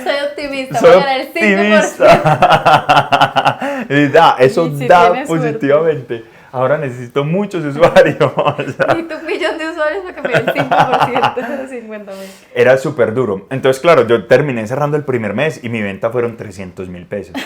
Soy optimista, voy a ganar el 5%. Eso sí, da positivamente. Suerte. Ahora necesito muchos usuarios. Necesito 1 millón de usuarios para que me dé el 5% de 50,000. Era súper duro. Entonces, claro, yo terminé cerrando el primer mes y mi venta fueron 300,000 pesos.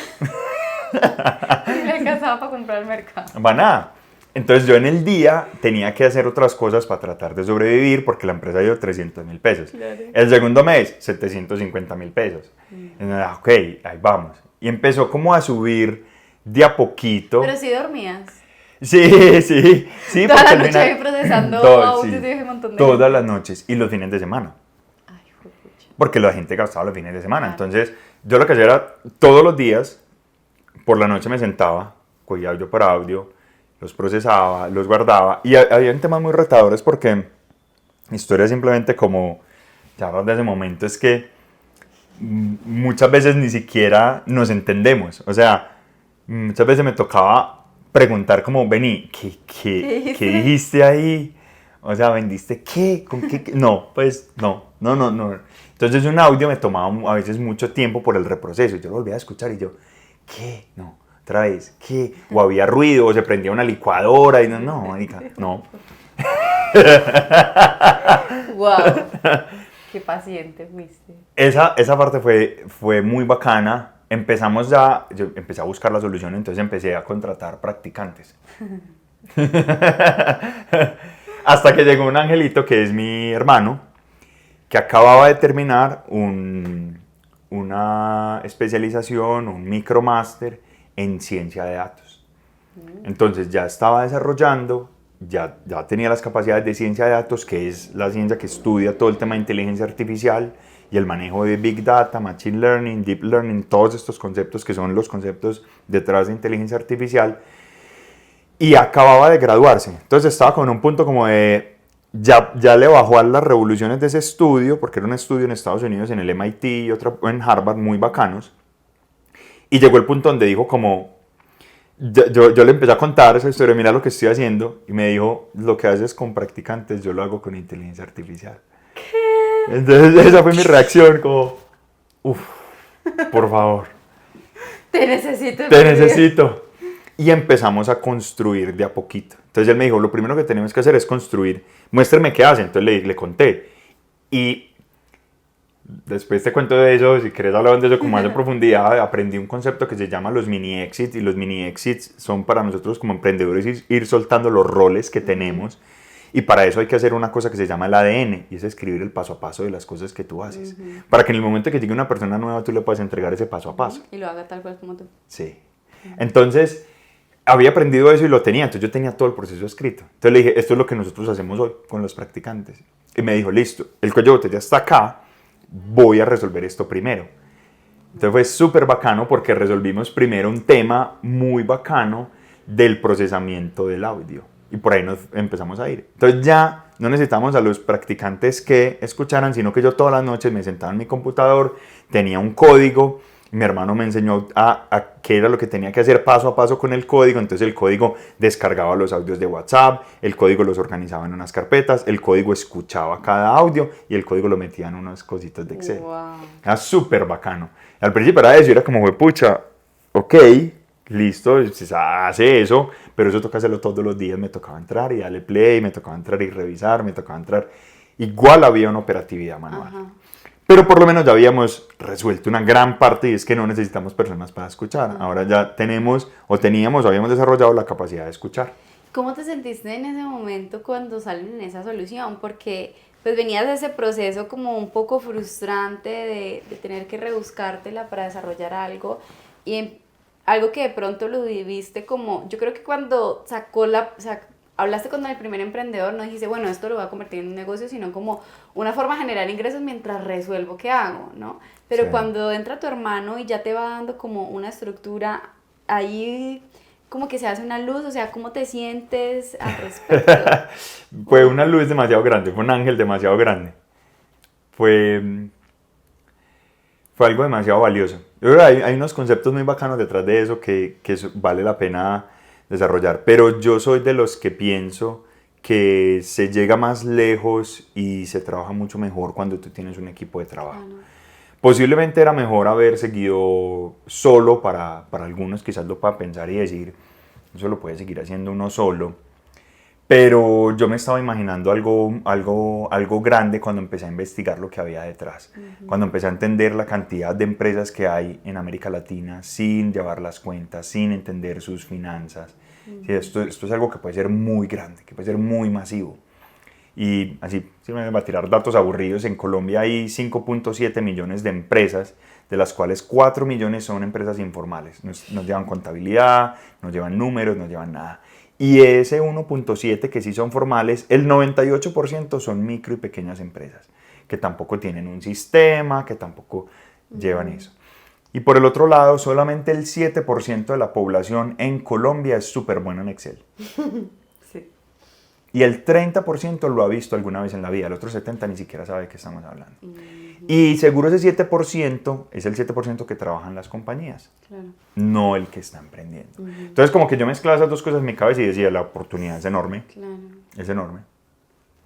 Y le alcanzaba para comprar el mercado. Nada. Entonces yo en el día tenía que hacer otras cosas para tratar de sobrevivir porque la empresa dio 300,000 pesos. Claro. El segundo mes, 750,000 pesos. Entonces, ok, ahí vamos. Y empezó como a subir de a poquito. Pero sí dormías. Sí. Toda la noche ahí procesando audios de un montón de todas gente. las noches y los fines de semana. Ay, pucha. Porque la gente gastaba los fines de semana. Entonces, yo lo que hacía era, todos los días, por la noche me sentaba, cogía audio por audio, los procesaba, los guardaba. Y había temas muy retadores porque historia simplemente como, ya desde ese momento, es que muchas veces ni siquiera nos entendemos. O sea, muchas veces me tocaba preguntar como, vení, ¿qué dijiste ahí? O sea, ¿vendiste qué? ¿Con qué? No, pues no no. Entonces un audio me tomaba a veces mucho tiempo por el reproceso. Yo lo volvía a escuchar y yo, ¿qué? No, otra vez, ¿qué? O había ruido, o se prendía una licuadora y no, marica, no. Wow, qué paciente fuiste. Esa parte fue muy bacana. Yo empecé a buscar la solución, entonces empecé a contratar practicantes. Hasta que llegó un angelito que es mi hermano, que acababa de terminar una especialización, un micromáster en ciencia de datos. Entonces ya estaba desarrollando, ya tenía las capacidades de ciencia de datos, que es la ciencia que estudia todo el tema de inteligencia artificial y el manejo de Big Data, Machine Learning, Deep Learning, todos estos conceptos que son los conceptos detrás de inteligencia artificial. Y acababa de graduarse, entonces estaba con un punto como de, ya le bajó a las revoluciones de ese estudio, porque era un estudio en Estados Unidos, en el MIT y otro en Harvard, muy bacanos, y llegó el punto donde dijo como, yo le empecé a contar esa historia, mira lo que estoy haciendo, y me dijo, lo que haces con practicantes, yo lo hago con inteligencia artificial. ¿Qué? Entonces esa fue mi reacción, como, por favor. Te necesito. Te necesito. Y empezamos a construir de a poquito. Entonces él me dijo, lo primero que tenemos que hacer es construir. Muéstrame qué hace. Entonces le conté. Y después te cuento de eso, si querés hablar de eso con más de profundidad, aprendí un concepto que se llama los mini exits. Y los mini exits son para nosotros como emprendedores ir soltando los roles que tenemos. Y para eso hay que hacer una cosa que se llama el ADN, y es escribir el paso a paso de las cosas que tú haces. Para que en el momento que llegue una persona nueva, tú le puedas entregar ese paso a paso. Y lo haga tal cual como tú. Sí. Entonces, había aprendido eso y lo tenía, entonces yo tenía todo el proceso escrito. Entonces le dije, esto es lo que nosotros hacemos hoy con los practicantes. Y me dijo, listo, el cuello de botella está acá, voy a resolver esto primero. Entonces fue súper bacano porque resolvimos primero un tema muy bacano del procesamiento del audio. Y por ahí nos empezamos a ir. Entonces ya no necesitamos a los practicantes que escucharan, sino que yo todas las noches me sentaba en mi computador, tenía un código. Mi hermano me enseñó a qué era lo que tenía que hacer paso a paso con el código. Entonces el código descargaba los audios de WhatsApp, el código los organizaba en unas carpetas, el código escuchaba cada audio y el código lo metía en unas cositas de Excel. Wow. Era súper bacano. Al principio era eso, era como, pucha, ok, listo, se hace eso, pero eso toca hacerlo todos los días. Me tocaba entrar y darle play, me tocaba entrar y revisar, me tocaba entrar. Igual había una operatividad manual. Ajá. Pero por lo menos ya habíamos resuelto una gran parte y es que no necesitamos personas para escuchar. Ahora ya teníamos o habíamos desarrollado la capacidad de escuchar. ¿Cómo te sentiste en ese momento cuando salen en esa solución? Porque pues venías de ese proceso como un poco frustrante de tener que rebuscártela para desarrollar algo y algo que de pronto lo viviste como, yo creo que cuando hablaste con el primer emprendedor, no dijiste, bueno, esto lo voy a convertir en un negocio, sino como una forma de generar ingresos mientras resuelvo qué hago, ¿no? Pero sí. Cuando entra tu hermano y ya te va dando como una estructura, ahí como que se hace una luz, o sea, ¿cómo te sientes al respecto? Fue una luz demasiado grande, fue un ángel demasiado grande. Fue algo demasiado valioso. Yo creo que hay unos conceptos muy bacanos detrás de eso que vale la pena desarrollar, pero yo soy de los que pienso que se llega más lejos y se trabaja mucho mejor cuando tú tienes un equipo de trabajo. Posiblemente era mejor haber seguido solo, para algunos quizás lo pueda pensar y decir, eso lo puede seguir haciendo uno solo, pero yo me estaba imaginando algo grande cuando empecé a investigar lo que había detrás, cuando empecé a entender la cantidad de empresas que hay en América Latina sin llevar las cuentas, sin entender sus finanzas. Sí, esto es algo que puede ser muy grande, que puede ser muy masivo. Y así, si me va a tirar datos aburridos, en Colombia hay 5.7 millones de empresas, de las cuales 4 millones son empresas informales. No llevan contabilidad, no llevan números, no llevan nada. Y ese 1.7 que sí son formales, el 98% son micro y pequeñas empresas, que tampoco tienen un sistema, que tampoco llevan eso. Y por el otro lado, solamente el 7% de la población en Colombia es súper buena en Excel. Sí. Y el 30% lo ha visto alguna vez en la vida, el otro 70% ni siquiera sabe de qué estamos hablando. Y seguro ese 7% es el 7% que trabaja en las compañías, claro, no el que está emprendiendo. Entonces como que yo mezclaba esas dos cosas en mi cabeza y decía, la oportunidad es enorme, claro, es enorme.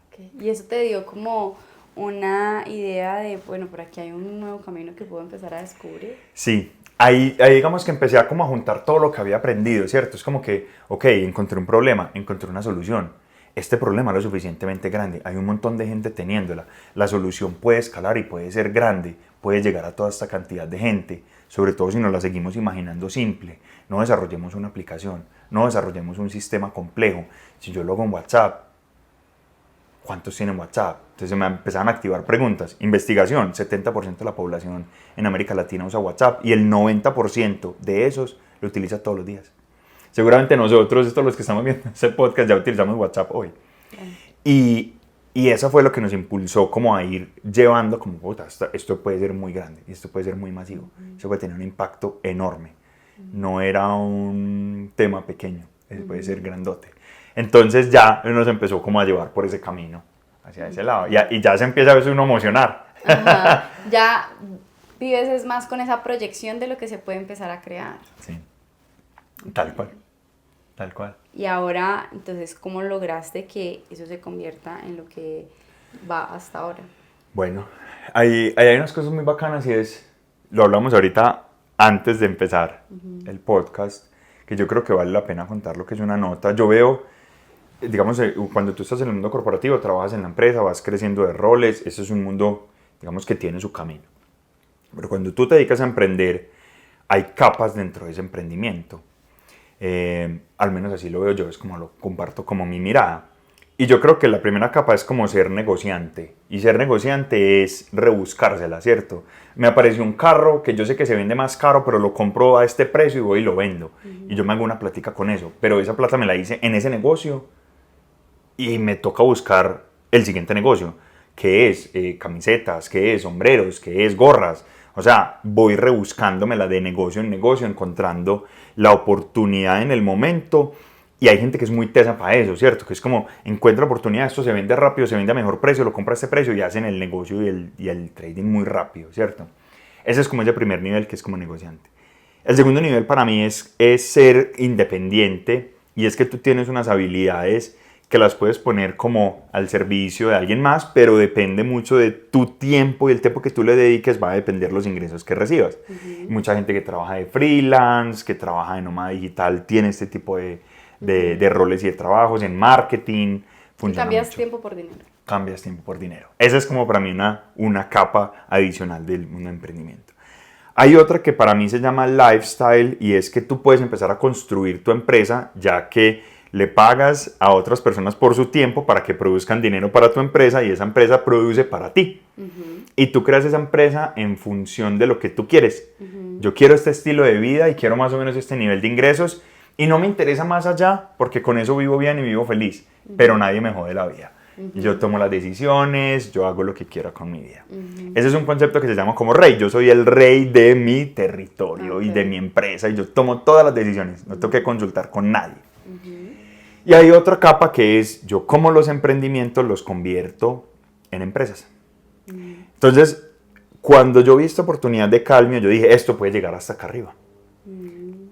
Okay. Y eso te dio como una idea de, bueno, por aquí hay un nuevo camino que puedo empezar a descubrir. Sí, ahí digamos que empecé a como a juntar todo lo que había aprendido, ¿cierto? Es como que, ok, encontré un problema, encontré una solución. Este problema es lo suficientemente grande, hay un montón de gente teniéndola. La solución puede escalar y puede ser grande, puede llegar a toda esta cantidad de gente, sobre todo si nos la seguimos imaginando simple. No desarrollemos una aplicación, no desarrollemos un sistema complejo. Si yo lo hago en WhatsApp, ¿cuántos tienen WhatsApp? Entonces me empezaron a activar preguntas. Investigación, 70% de la población en América Latina usa WhatsApp y el 90% de esos lo utiliza todos los días. Seguramente nosotros, estos los que estamos viendo este podcast, ya utilizamos WhatsApp hoy. Y eso fue lo que nos impulsó como a ir llevando como, esto puede ser muy grande, esto puede ser muy masivo, esto puede tener un impacto enorme. No era un tema pequeño, puede ser grandote. Entonces ya nos empezó como a llevar por ese camino, hacia ese lado. Y ya se empieza a veces uno a emocionar. Ajá. Ya vives es más con esa proyección de lo que se puede empezar a crear. Sí, tal cual, tal cual. Y ahora, entonces, ¿cómo lograste que eso se convierta en lo que va hasta ahora? Bueno, hay unas cosas muy bacanas y lo hablamos ahorita antes de empezar el podcast, que yo creo que vale la pena contar lo que es una nota. Yo veo, digamos, cuando tú estás en el mundo corporativo, trabajas en la empresa, vas creciendo de roles, ese es un mundo, digamos, que tiene su camino. Pero cuando tú te dedicas a emprender, hay capas dentro de ese emprendimiento. Al menos así lo veo yo, es como lo comparto como mi mirada. Y yo creo que la primera capa es como ser negociante. Y ser negociante es rebuscársela, ¿cierto? Me apareció un carro que yo sé que se vende más caro, pero lo compro a este precio y voy y lo vendo. Y yo me hago una plática con eso. Pero esa plata me la hice en ese negocio y me toca buscar el siguiente negocio. ¿Qué es? Camisetas, ¿qué es? Sombreros, ¿qué es? Gorras. O sea, voy rebuscándomela de negocio en negocio, encontrando la oportunidad en el momento. Y hay gente que es muy tesa para eso, ¿cierto? Que es como, encuentra oportunidad, esto se vende rápido, se vende a mejor precio, lo compra a este precio y hacen el negocio y el trading muy rápido, ¿cierto? Ese es como ese primer nivel que es como negociante. El segundo nivel para mí es ser independiente y es que tú tienes unas habilidades que las puedes poner como al servicio de alguien más, pero depende mucho de tu tiempo y el tiempo que tú le dediques va a depender los ingresos que recibas. Mucha gente que trabaja de freelance, que trabaja de nómada digital, tiene este tipo de roles y de trabajos, en marketing, funciona Cambias mucho. tiempo por dinero. Cambias tiempo por dinero. Esa es como para mí una capa adicional del mundo de emprendimiento. Hay otra que para mí se llama lifestyle y es que tú puedes empezar a construir tu empresa ya que le pagas a otras personas por su tiempo para que produzcan dinero para tu empresa y esa empresa produce para ti. Y tú creas esa empresa en función de lo que tú quieres. Yo quiero este estilo de vida y quiero más o menos este nivel de ingresos y no me interesa más allá porque con eso vivo bien y vivo feliz, pero nadie me jode la vida. Yo tomo las decisiones, yo hago lo que quiera con mi vida. Ese es un concepto que se llama como rey. Yo soy el rey de mi territorio y de mi empresa y yo tomo todas las decisiones, no tengo que consultar con nadie. Y hay otra capa que es yo como los emprendimientos los convierto en empresas. Entonces, cuando yo vi esta oportunidad de Calmio, yo dije, esto puede llegar hasta acá arriba.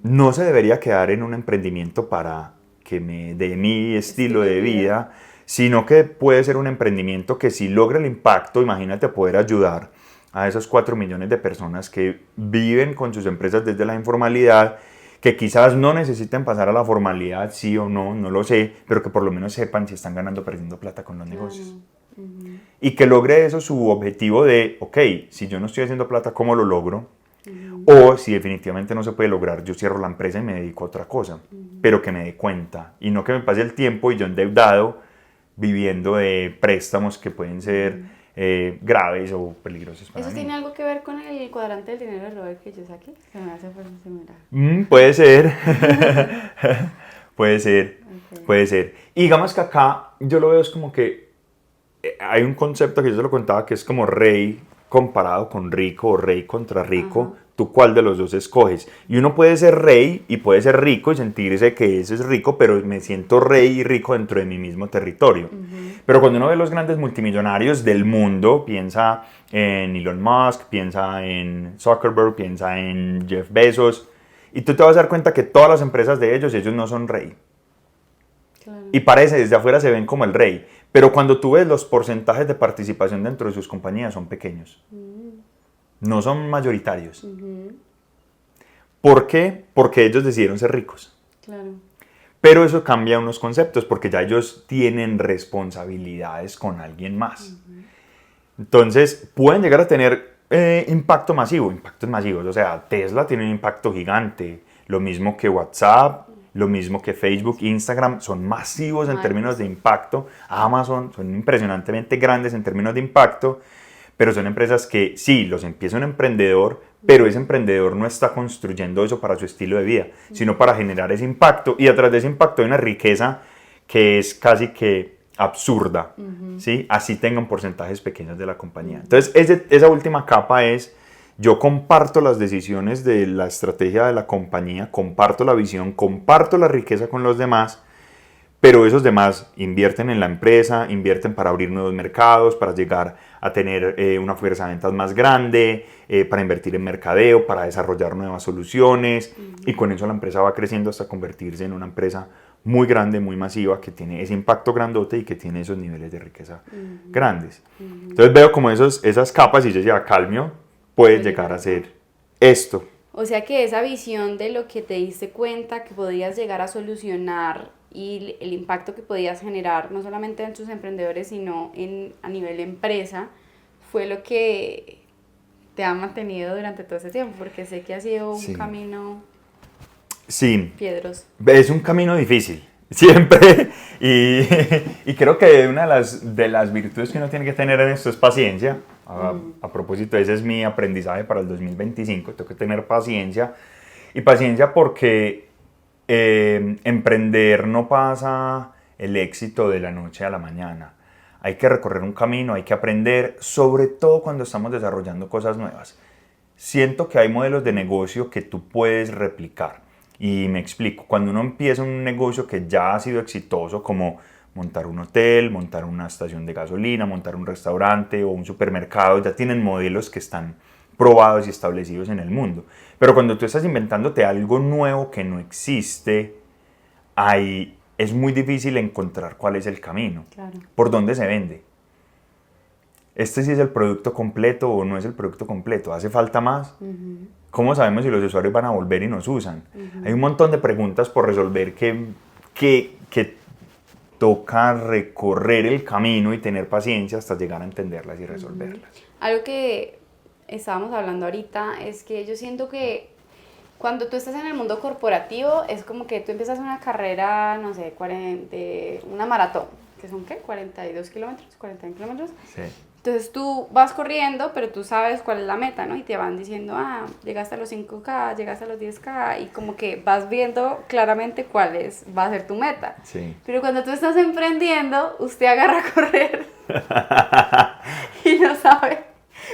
No se debería quedar en un emprendimiento para que me dé mi estilo de vida, sino que puede ser un emprendimiento que si logra el impacto, imagínate poder ayudar a esos 4 millones de personas que viven con sus empresas desde la informalidad, que quizás no necesiten pasar a la formalidad, sí o no, no lo sé, pero que por lo menos sepan si están ganando o perdiendo plata con los negocios. Y que logre eso su objetivo de, ok, si yo no estoy haciendo plata, ¿cómo lo logro? O si definitivamente no se puede lograr, yo cierro la empresa y me dedico a otra cosa, pero que me dé cuenta y no que me pase el tiempo y yo endeudado viviendo de préstamos que pueden ser graves o peligrosos para ¿Eso mí. tiene algo que ver con el cuadrante del dinero de Robert que yo saqué? Se me hace similar. Puede ser, puede ser, puede ser. Y digamos que acá yo lo veo es como que hay un concepto que yo se lo contaba que es como rey comparado con rico o rey contra rico. ¿Tú cuál de los dos escoges? Y uno puede ser rey y puede ser rico y sentirse que ese es rico, pero me siento rey y rico dentro de mi mismo territorio. Pero cuando uno ve los grandes multimillonarios del mundo, piensa en Elon Musk, piensa en Zuckerberg, piensa en Jeff Bezos, y tú te vas a dar cuenta que todas las empresas de ellos no son rey. Claro. Y parece, desde afuera se ven como el rey, Pero cuando tú ves los porcentajes de participación dentro de sus compañías son pequeños. No son mayoritarios. ¿Por qué? Porque ellos decidieron ser ricos. Claro. Pero eso cambia unos conceptos porque ya ellos tienen responsabilidades con alguien más. Entonces, pueden llegar a tener impactos masivos. O sea, Tesla tiene un impacto gigante. Lo mismo que WhatsApp, lo mismo que Facebook, Instagram, son masivos en términos de impacto. Amazon son impresionantemente grandes en términos de impacto. Pero son empresas que sí, los empieza un emprendedor, pero ese emprendedor no está construyendo eso para su estilo de vida, sino para generar ese impacto, y atrás de ese impacto hay una riqueza que es casi que absurda, ¿sí? Así tengan porcentajes pequeños de la compañía. Entonces, esa última capa es, yo comparto las decisiones de la estrategia de la compañía, comparto la visión, comparto la riqueza con los demás, pero esos demás invierten en la empresa, invierten para abrir nuevos mercados, para llegar a tener una fuerza de ventas más grande, para invertir en mercadeo, para desarrollar nuevas soluciones, y con eso la empresa va creciendo hasta convertirse en una empresa muy grande, muy masiva, que tiene ese impacto grandote y que tiene esos niveles de riqueza grandes. Entonces veo como esas capas y yo decía, Calmio puede llegar a ser esto. O sea que esa visión de lo que te diste cuenta que podías llegar a solucionar y el impacto que podías generar no solamente en tus emprendedores sino a nivel empresa fue lo que te ha mantenido durante todo ese tiempo, porque sé que ha sido un camino piedroso. Es un camino difícil, siempre, y creo que una de las virtudes que uno tiene que tener en esto es paciencia. A propósito, ese es mi aprendizaje para el 2025, tengo que tener paciencia, y paciencia porque emprender no pasa el éxito de la noche a la mañana. Hay que recorrer un camino, hay que aprender, sobre todo cuando estamos desarrollando cosas nuevas. Siento que hay modelos de negocio que tú puedes replicar, y me explico. Cuando uno empieza un negocio que ya ha sido exitoso, como montar un hotel, montar una estación de gasolina, montar un restaurante o un supermercado, ya tienen modelos que están probados y establecidos en el mundo. Pero cuando tú estás inventándote algo nuevo que no existe, ahí es muy difícil encontrar cuál es el camino, por dónde se vende. ¿Este sí es el producto completo o no es el producto completo? ¿Hace falta más? ¿Cómo sabemos si los usuarios van a volver y nos usan? Hay un montón de preguntas por resolver que toca recorrer el camino y tener paciencia hasta llegar a entenderlas y resolverlas. Algo que estábamos hablando ahorita es que yo siento que cuando tú estás en el mundo corporativo es como que tú empiezas una carrera, no sé, una maratón, que son ¿qué? 42 kilómetros, 41 kilómetros. Sí. Entonces tú vas corriendo, pero tú sabes cuál es la meta, ¿no? Y te van diciendo, llegaste a los 5K, llegaste a los 10K, y como que vas viendo claramente cuál va a ser tu meta. Sí. Pero cuando tú estás emprendiendo, usted agarra a correr y no sabe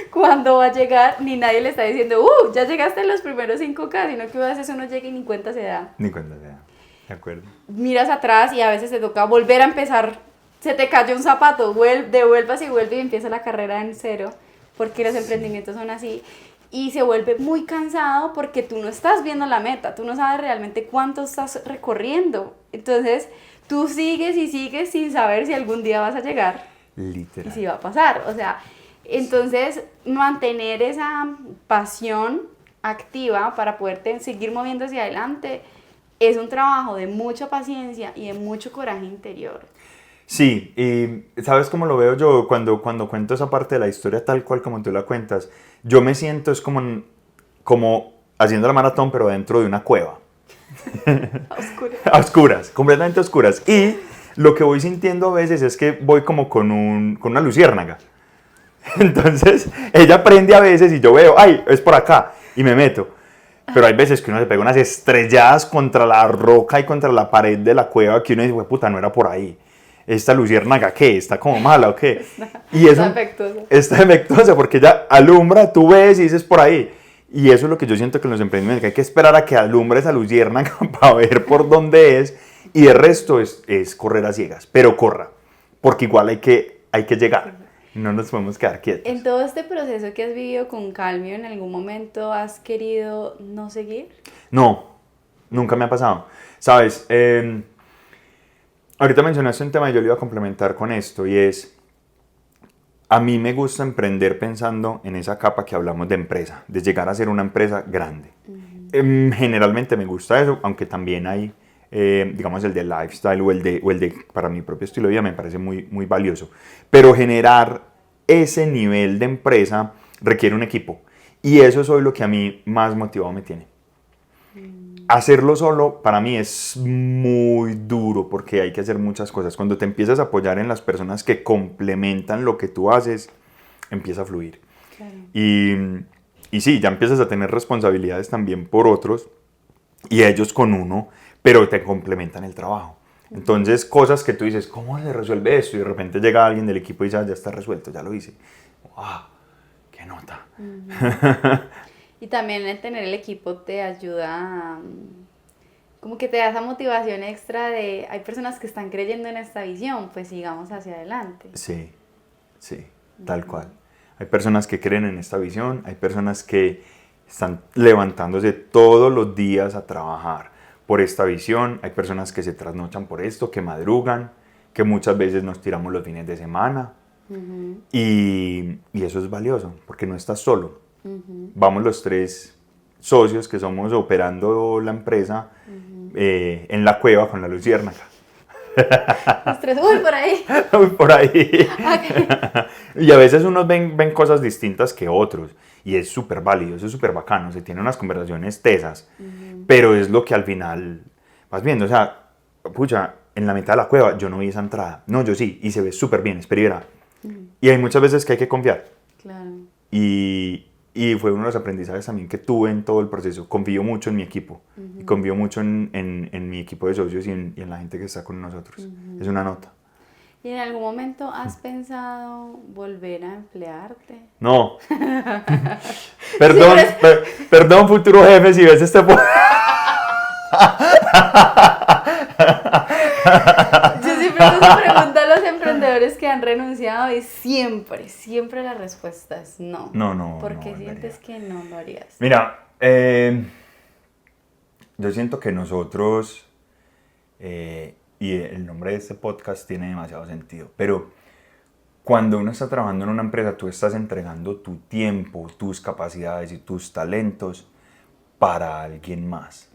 cuándo va a llegar, ni nadie le está diciendo, ya llegaste a los primeros 5K, sino que a veces uno llega y ni cuenta se da. Ni cuenta se da, de acuerdo. Miras atrás y a veces te toca volver a empezar. Se te cayó un zapato, devuelvas y vuelve y empieza la carrera en cero, porque los emprendimientos son así. Y se vuelve muy cansado porque tú no estás viendo la meta, tú no sabes realmente cuánto estás recorriendo. Entonces, tú sigues y sigues sin saber si algún día vas a llegar. Literal. Y si va a pasar, o sea, entonces mantener esa pasión activa para poder seguir moviendo hacia adelante es un trabajo de mucha paciencia y de mucho coraje interior. Sí, y ¿sabes cómo lo veo yo? Cuando cuento esa parte de la historia tal cual como tú la cuentas, yo me siento es como haciendo la maratón, pero dentro de una cueva. A oscuras. A oscuras, completamente oscuras. Y lo que voy sintiendo a veces es que voy como con una luciérnaga. Entonces, ella prende a veces y yo veo, ¡ay, es por acá! Y me meto. Pero hay veces que uno se pega unas estrelladas contra la roca y contra la pared de la cueva que uno dice, puta, no era por ahí. ¿Esta luciérnaga qué? ¿Está como mala o qué? Está efectuosa. Está efectuosa porque ella alumbra, tú ves y dices por ahí. Y eso es lo que yo siento que en los emprendimientos, que hay que esperar a que alumbre esa luciérnaga para ver por dónde es. Y el resto es correr a ciegas. Pero corra, porque igual hay que llegar. No nos podemos quedar quietos. En todo este proceso que has vivido con Calmio, ¿en algún momento has querido no seguir? No, nunca me ha pasado. ¿Sabes? Ahorita mencionaste un tema y yo lo iba a complementar con esto y es, a mí me gusta emprender pensando en esa capa que hablamos de empresa, de llegar a ser una empresa grande. Generalmente me gusta eso, aunque también hay, digamos, el de lifestyle o el de para mi propio estilo de vida me parece muy, muy valioso. Pero generar ese nivel de empresa requiere un equipo. Y eso es hoy lo que a mí más motivado me tiene. Hacerlo solo para mí es muy duro porque hay que hacer muchas cosas. Cuando te empiezas a apoyar en las personas que complementan lo que tú haces, empieza a fluir. Claro. Y sí, ya empiezas a tener responsabilidades también por otros y ellos con uno, pero te complementan el trabajo. Entonces, cosas que tú dices, ¿cómo se resuelve esto? Y de repente llega alguien del equipo y dice, ya está resuelto, ya lo hice. ¡Wow! ¡Qué nota! Y también el tener el equipo te ayuda, como que te da esa motivación extra de, hay personas que están creyendo en esta visión, pues sigamos hacia adelante. Sí, sí, tal cual. Hay personas que creen en esta visión, hay personas que están levantándose todos los días a trabajar por esta visión, hay personas que se trasnochan por esto, que madrugan, que muchas veces nos tiramos los fines de semana y eso es valioso porque no estás solo. Vamos los tres socios que somos operando la empresa en la cueva con la luciérnaga. Los tres, uy, por ahí. Por ahí. Okay. Y a veces unos ven cosas distintas que otros. Y es súper válido, eso es súper bacano. Se tienen unas conversaciones tesas. Pero es lo que al final vas viendo. O sea, pucha, en la mitad de la cueva yo no vi esa entrada. No, yo sí. Y se ve súper bien, espera y verá. Y hay muchas veces que hay que confiar. Claro. Y fue uno de los aprendizajes también que tuve en todo el proceso. Confío mucho en mi equipo. Y confío mucho en mi equipo de socios y en la gente que está con nosotros. Es una nota. ¿Y en algún momento has pensado volver a emplearte? No. Perdón, perdón, futuro jefe, si ves este podcast. Yo siempre hago esa pregunta a los emprendedores que han renunciado y siempre la respuesta es no. No. ¿Por qué no sientes que no lo harías? Mira, yo siento que nosotros, y el nombre de este podcast tiene demasiado sentido, pero cuando uno está trabajando en una empresa, tú estás entregando tu tiempo, tus capacidades y tus talentos para alguien más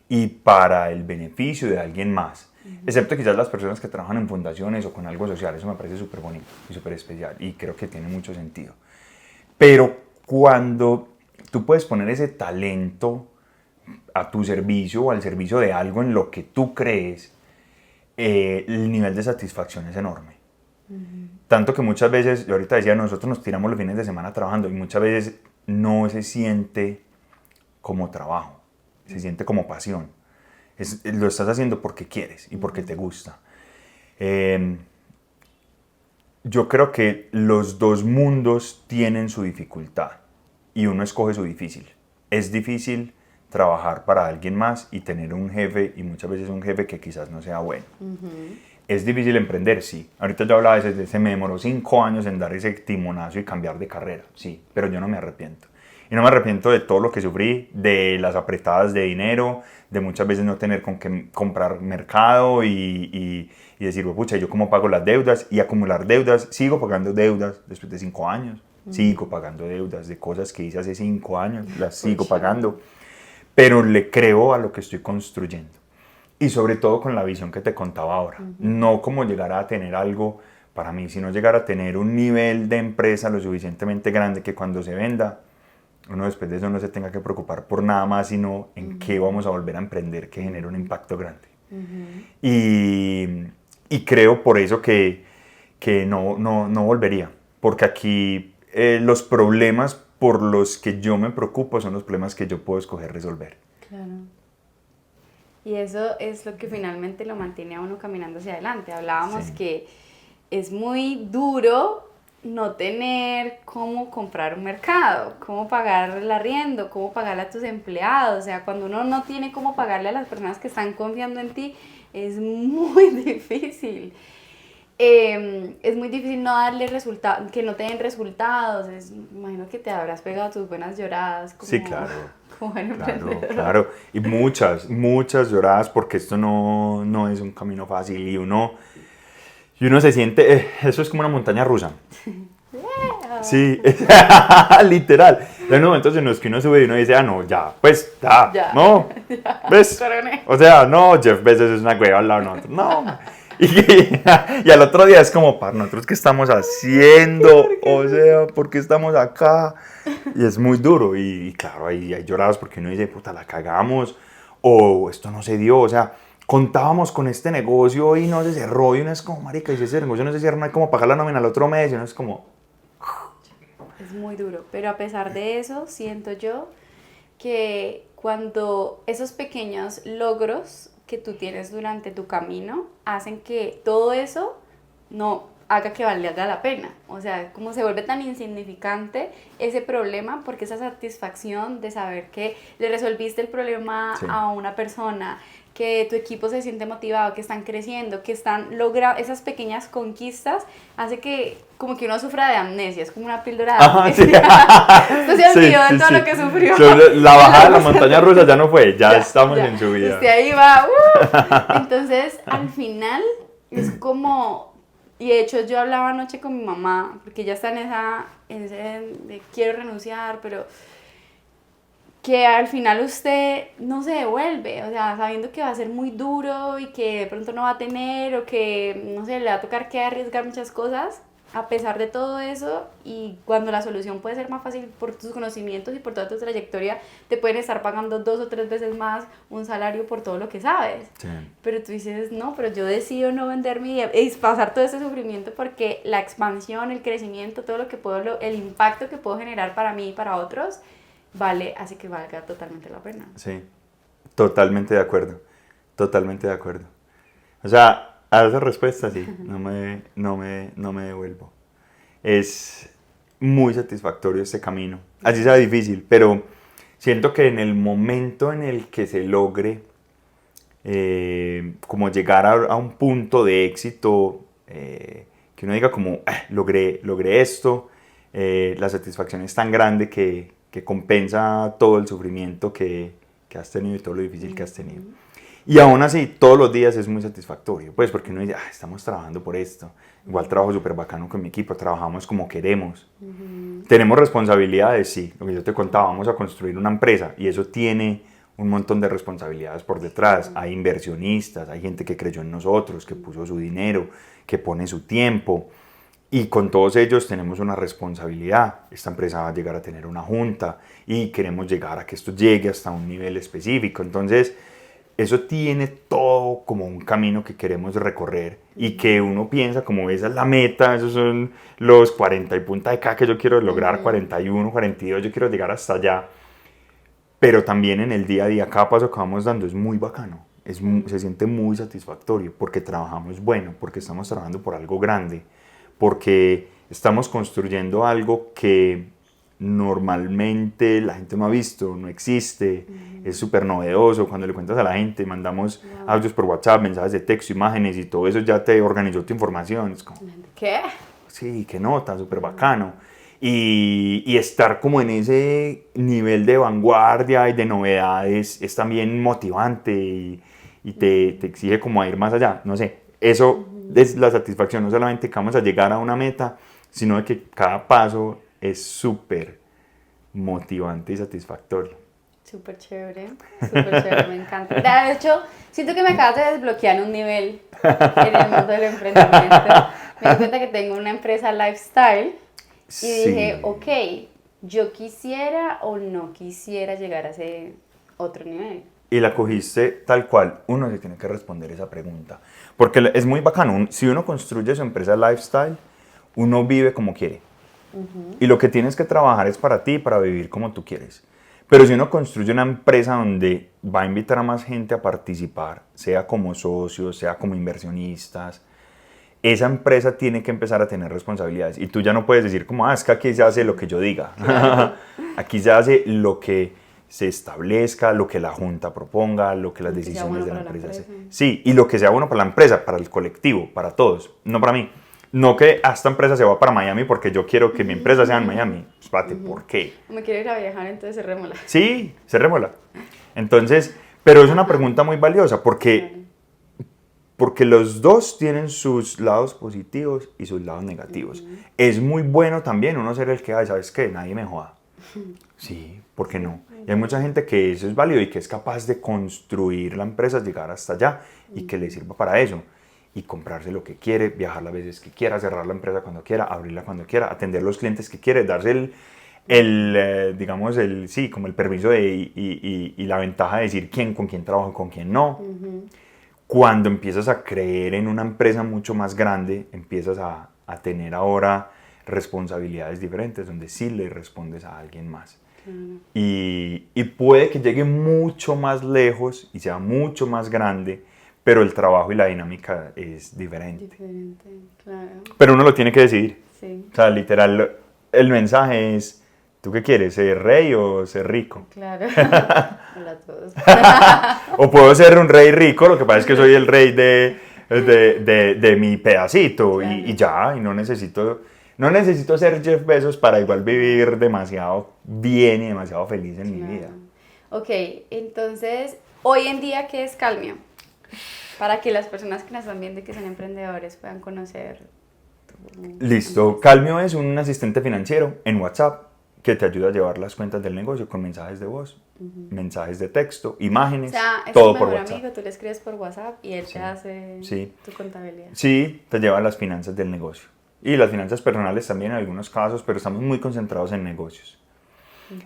y para el beneficio de alguien más. Excepto quizás las personas que trabajan en fundaciones o con algo social, eso me parece súper bonito y súper especial y creo que tiene mucho sentido. Pero cuando tú puedes poner ese talento a tu servicio o al servicio de algo en lo que tú crees, el nivel de satisfacción es enorme. Tanto que muchas veces, yo ahorita decía, nosotros nos tiramos los fines de semana trabajando y muchas veces no se siente como trabajo, se siente como pasión. Lo estás haciendo porque quieres y porque te gusta. Yo creo que los dos mundos tienen su dificultad y uno escoge su difícil. Es difícil trabajar para alguien más y tener un jefe, y muchas veces un jefe que quizás no sea bueno. Es difícil emprender, sí. Ahorita yo hablaba de ese, me demoró 5 años en dar ese timonazo y cambiar de carrera, sí, pero yo no me arrepiento. Y no me arrepiento de todo lo que sufrí, de las apretadas de dinero, de muchas veces no tener con qué comprar mercado y decir, pucha, ¿yo cómo pago las deudas? Y acumular deudas. Sigo pagando deudas después de 5 años. Sigo pagando deudas de cosas que hice hace 5 años. Las sigo pagando. Pero le creo a lo que estoy construyendo. Y sobre todo con la visión que te contaba ahora. No como llegar a tener algo para mí, sino llegar a tener un nivel de empresa lo suficientemente grande que cuando se venda, uno después de eso no se tenga que preocupar por nada más, sino en qué vamos a volver a emprender que genere un impacto grande. Y creo por eso que no volvería, porque aquí los problemas por los que yo me preocupo son los problemas que yo puedo escoger resolver. Claro. Y eso es lo que finalmente lo mantiene a uno caminando hacia adelante. Hablábamos que es muy duro no tener cómo comprar un mercado, cómo pagar el arriendo, cómo pagarle a tus empleados. O sea, cuando uno no tiene cómo pagarle a las personas que están confiando en ti, es muy difícil. Es muy difícil no darle resultados, que no te den resultados. Me imagino que te habrás pegado tus buenas lloradas. Como... Sí, claro. como buen Claro, emprendedor. claro. Y muchas lloradas porque esto no es un camino fácil y uno se siente, eso es como una montaña rusa. Sí, literal. Hay momentos en los que uno sube y uno dice, ah, no, ya, pues, Ya. no, Ya, ¿ves? coroné. O sea, no, Jeff Bezos es una hueva al lado de nosotros, no. Y al otro día es como, para nosotros, ¿qué estamos haciendo? O sea, ¿por qué estamos acá? Y es muy duro, y claro, hay lloradas porque uno dice, puta, la cagamos, o esto no se dio, o sea, contábamos con este negocio y no se cerró, y uno es como, marica, y si ese negocio no se cierra, no hay como pagar la nómina al otro mes, y uno es como... Es muy duro, pero a pesar de eso, siento yo que cuando esos pequeños logros que tú tienes durante tu camino hacen que todo eso no haga que valga la pena. O sea, como se vuelve tan insignificante ese problema, porque esa satisfacción de saber que le resolviste el problema Sí. a una persona, que tu equipo se siente motivado, que están creciendo, que están logrando esas pequeñas conquistas, hace que como que uno sufra de amnesia, es como una píldora de Ajá, sí. amnesia. Usted se olvidó de todo sí. lo que sufrió. La bajada de la montaña rusa ya no fue, ya estamos ya. en su vida. Usted ahí va. Entonces, al final, es como... Y de hecho, yo hablaba anoche con mi mamá, porque ella está en ese de quiero renunciar, pero que al final usted no se devuelve, o sea, sabiendo que va a ser muy duro y que de pronto no va a tener, o que, no sé, le va a tocar que arriesgar muchas cosas, a pesar de todo eso, y cuando la solución puede ser más fácil por tus conocimientos y por toda tu trayectoria, te pueden estar pagando 2 o 3 veces más un salario por todo lo que sabes. Sí. Pero tú dices, no, pero yo decido no venderme y pasar todo ese sufrimiento porque la expansión, el crecimiento, todo lo que puedo, el impacto que puedo generar para mí y para otros, hace que valga totalmente la pena. Sí, totalmente de acuerdo, totalmente de acuerdo. O sea, a esa respuesta sí, no me devuelvo. Es muy satisfactorio este camino, así sea difícil, pero siento que en el momento en el que se logre como llegar a un punto de éxito, que uno diga como, logré esto, la satisfacción es tan grande que compensa todo el sufrimiento que has tenido y todo lo difícil que has tenido. Y aún así, todos los días es muy satisfactorio, pues porque uno dice, estamos trabajando por esto. Igual trabajo súper bacano con mi equipo, trabajamos como queremos. Tenemos responsabilidades, sí, lo que yo te contaba, vamos a construir una empresa y eso tiene un montón de responsabilidades por detrás. Hay inversionistas, hay gente que creyó en nosotros, que puso su dinero, que pone su tiempo. Y con todos ellos tenemos una responsabilidad. Esta empresa va a llegar a tener una junta y queremos llegar a que esto llegue hasta un nivel específico. Entonces, eso tiene todo como un camino que queremos recorrer y que uno piensa como esa es la meta, esos son los 40 y punta de K que yo quiero lograr, 41, 42, yo quiero llegar hasta allá. Pero también en el día a día, cada paso que vamos dando es muy bacano. Se siente muy satisfactorio porque trabajamos bueno, porque estamos trabajando por algo grande, porque estamos construyendo algo que normalmente la gente no ha visto, no existe, es súper novedoso. Cuando le cuentas a la gente, mandamos audios por WhatsApp, mensajes de texto, imágenes y todo eso ya te organizó tu información. Es como, ¿qué? Sí, qué nota, súper bacano. Y estar como en ese nivel de vanguardia y de novedades es también motivante y te exige como a ir más allá. No sé, eso es la satisfacción, no solamente que vamos a llegar a una meta, sino de que cada paso es súper motivante y satisfactorio. Súper chévere, me encanta. De hecho, siento que me acabas de desbloquear un nivel en el mundo del emprendimiento. Me di cuenta que tengo una empresa lifestyle y dije, ok, yo quisiera o no quisiera llegar a ese otro nivel. Y la cogiste tal cual, uno se tiene que responder esa pregunta. Porque es muy bacano, si uno construye su empresa lifestyle, uno vive como quiere. Y lo que tienes que trabajar es para ti, para vivir como tú quieres. Pero si uno construye una empresa donde va a invitar a más gente a participar, sea como socios, sea como inversionistas, esa empresa tiene que empezar a tener responsabilidades. Y tú ya no puedes decir como, es que aquí se hace lo que yo diga. Claro. Aquí se hace lo que se establezca, lo que la junta proponga, lo que las decisiones de la empresa. Sí, y lo que sea bueno para la empresa, para el colectivo, para todos, no para mí. No que esta empresa se va para Miami porque yo quiero que mi empresa sea en Miami. Espérate, ¿por qué? Me quiero ir a viajar, entonces cerrémosla. Sí, cerrémosla. Entonces, pero es una pregunta muy valiosa porque los dos tienen sus lados positivos y sus lados negativos. Es muy bueno también uno ser el que, ay, ¿sabes qué? Nadie me joda. Sí, ¿por qué no? Y hay mucha gente que eso es válido y que es capaz de construir la empresa, llegar hasta allá y que le sirva para eso. Y comprarse lo que quiere, viajar las veces que quiera, cerrar la empresa cuando quiera, abrirla cuando quiera, atender los clientes que quiere, darse digamos, sí, como el permiso y la ventaja de decir con quién trabajo y con quién no. Cuando empiezas a creer en una empresa mucho más grande, empiezas a tener ahora responsabilidades diferentes, donde sí le respondes a alguien más. Y puede que llegue mucho más lejos y sea mucho más grande, pero el trabajo y la dinámica es diferente. Diferente, claro. Pero uno lo tiene que decidir. Sí. O sea, literal, el mensaje es, ¿tú qué quieres? ¿Ser rey o ser rico? Claro. Hola a todos. O puedo ser un rey rico, lo que pasa es que soy el rey de mi pedacito. Claro. Y ya, y no necesito ser Jeff Bezos para igual vivir demasiado bien y demasiado feliz en mi vida. Ok, entonces, hoy en día, ¿qué es Calmio? Para que las personas que nos están viendo y que son emprendedores puedan conocer. Listo, Calmio es un asistente financiero en WhatsApp que te ayuda a llevar las cuentas del negocio con mensajes de voz, mensajes de texto, imágenes, todo por WhatsApp. O sea, es tu mejor amigo, tú le escribes por WhatsApp y él te hace tu contabilidad. Sí, te lleva las finanzas del negocio. Y las finanzas personales también en algunos casos, pero estamos muy concentrados en negocios.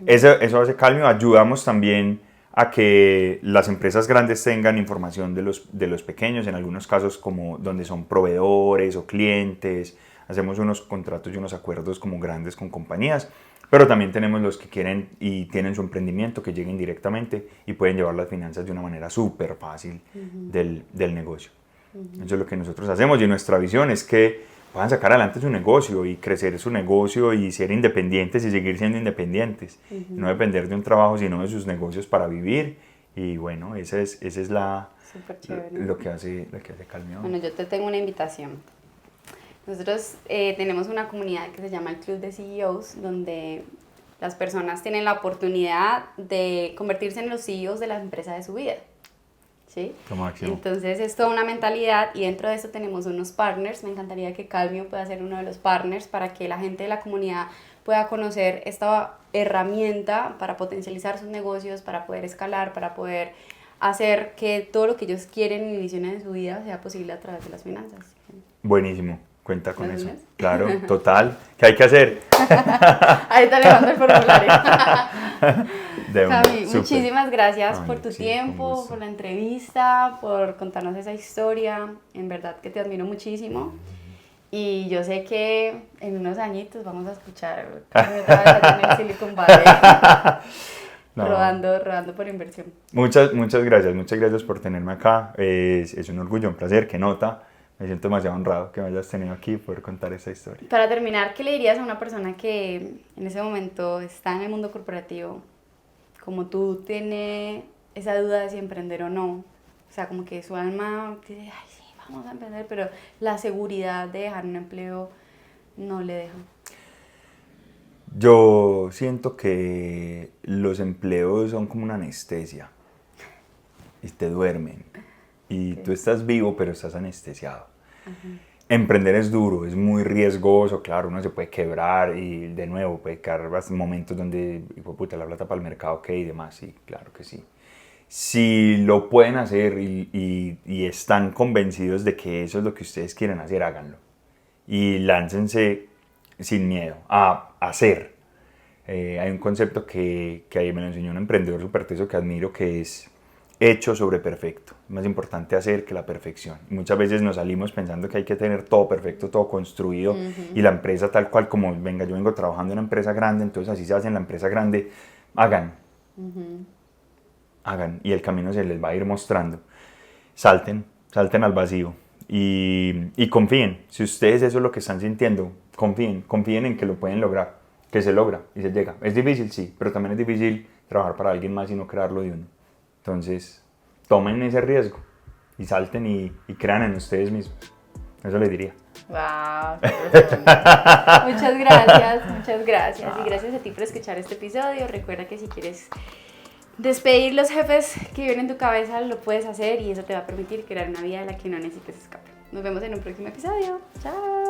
Eso hace Calmio. Ayudamos también a que las empresas grandes tengan información de los pequeños, en algunos casos como donde son proveedores o clientes. Hacemos unos contratos y unos acuerdos como grandes con compañías, pero también tenemos los que quieren y tienen su emprendimiento que lleguen directamente y pueden llevar las finanzas de una manera súper fácil del negocio. Eso es lo que nosotros hacemos y nuestra visión es que puedan sacar adelante su negocio y crecer su negocio y ser independientes y seguir siendo independientes. No depender de un trabajo, sino de sus negocios para vivir. Y bueno, esa es lo que hace Calmio. Bueno, yo te tengo una invitación. Nosotros tenemos una comunidad que se llama el Club de CEOs, donde las personas tienen la oportunidad de convertirse en los CEOs de la empresa de su vida. ¿Sí? Entonces es toda una mentalidad y dentro de eso tenemos unos partners. Me encantaría que Calmio pueda ser uno de los partners para que la gente de la comunidad pueda conocer esta herramienta para potencializar sus negocios, para poder escalar, para poder hacer que todo lo que ellos quieren y visionen en su vida sea posible a través de las finanzas. Buenísimo. Cuenta con eso. Claro, total. ¿Qué hay que hacer? Ahí está levando el formulario. Cami, muchísimas gracias por tu tiempo, por la entrevista, por contarnos esa historia. En verdad que te admiro muchísimo. Y yo sé que en unos añitos vamos a escuchar Cami otra vez en el Silicon Valley. Rodando por inversión. Muchas gracias por tenerme acá. Es un orgullo, un placer, qué nota. Me siento demasiado honrado que me hayas tenido aquí por contar esta historia. Para terminar, ¿qué le dirías a una persona que en ese momento está en el mundo corporativo, como tú, tiene esa duda de si emprender o no? O sea, como que su alma dice, ay, sí, vamos a emprender, pero la seguridad de dejar un empleo no le deja. Yo siento que los empleos son como una anestesia y te duermen. Y tú estás vivo, pero estás anestesiado. Emprender es duro, es muy riesgoso, claro, uno se puede quebrar y de nuevo puede quedar momentos donde, puta, la plata para el mercado, ok, y demás, sí, claro que sí. Si lo pueden hacer y están convencidos de que eso es lo que ustedes quieren hacer, háganlo. Y láncense sin miedo a hacer. Hay un concepto que ahí me lo enseñó un emprendedor súper teso que admiro, que es hecho sobre perfecto. Es más importante hacer que la perfección. Y muchas veces nos salimos pensando que hay que tener todo perfecto, todo construido, y la empresa tal cual como, venga, yo vengo trabajando en una empresa grande, entonces así se hace en la empresa grande. Hagan. Hagan, y el camino se les va a ir mostrando. Salten al vacío y confíen. Si ustedes eso es lo que están sintiendo, confíen en que lo pueden lograr, que se logra y se llega. Es difícil, sí, pero también es difícil trabajar para alguien más y no crearlo de uno. Entonces, tomen ese riesgo y salten y crean en ustedes mismos. Eso les diría. Wow, muchas gracias, muchas gracias. Y gracias a ti por escuchar este episodio. Recuerda que si quieres despedir los jefes que viven en tu cabeza, lo puedes hacer y eso te va a permitir crear una vida de la que no necesites escape. Nos vemos en un próximo episodio. Chao.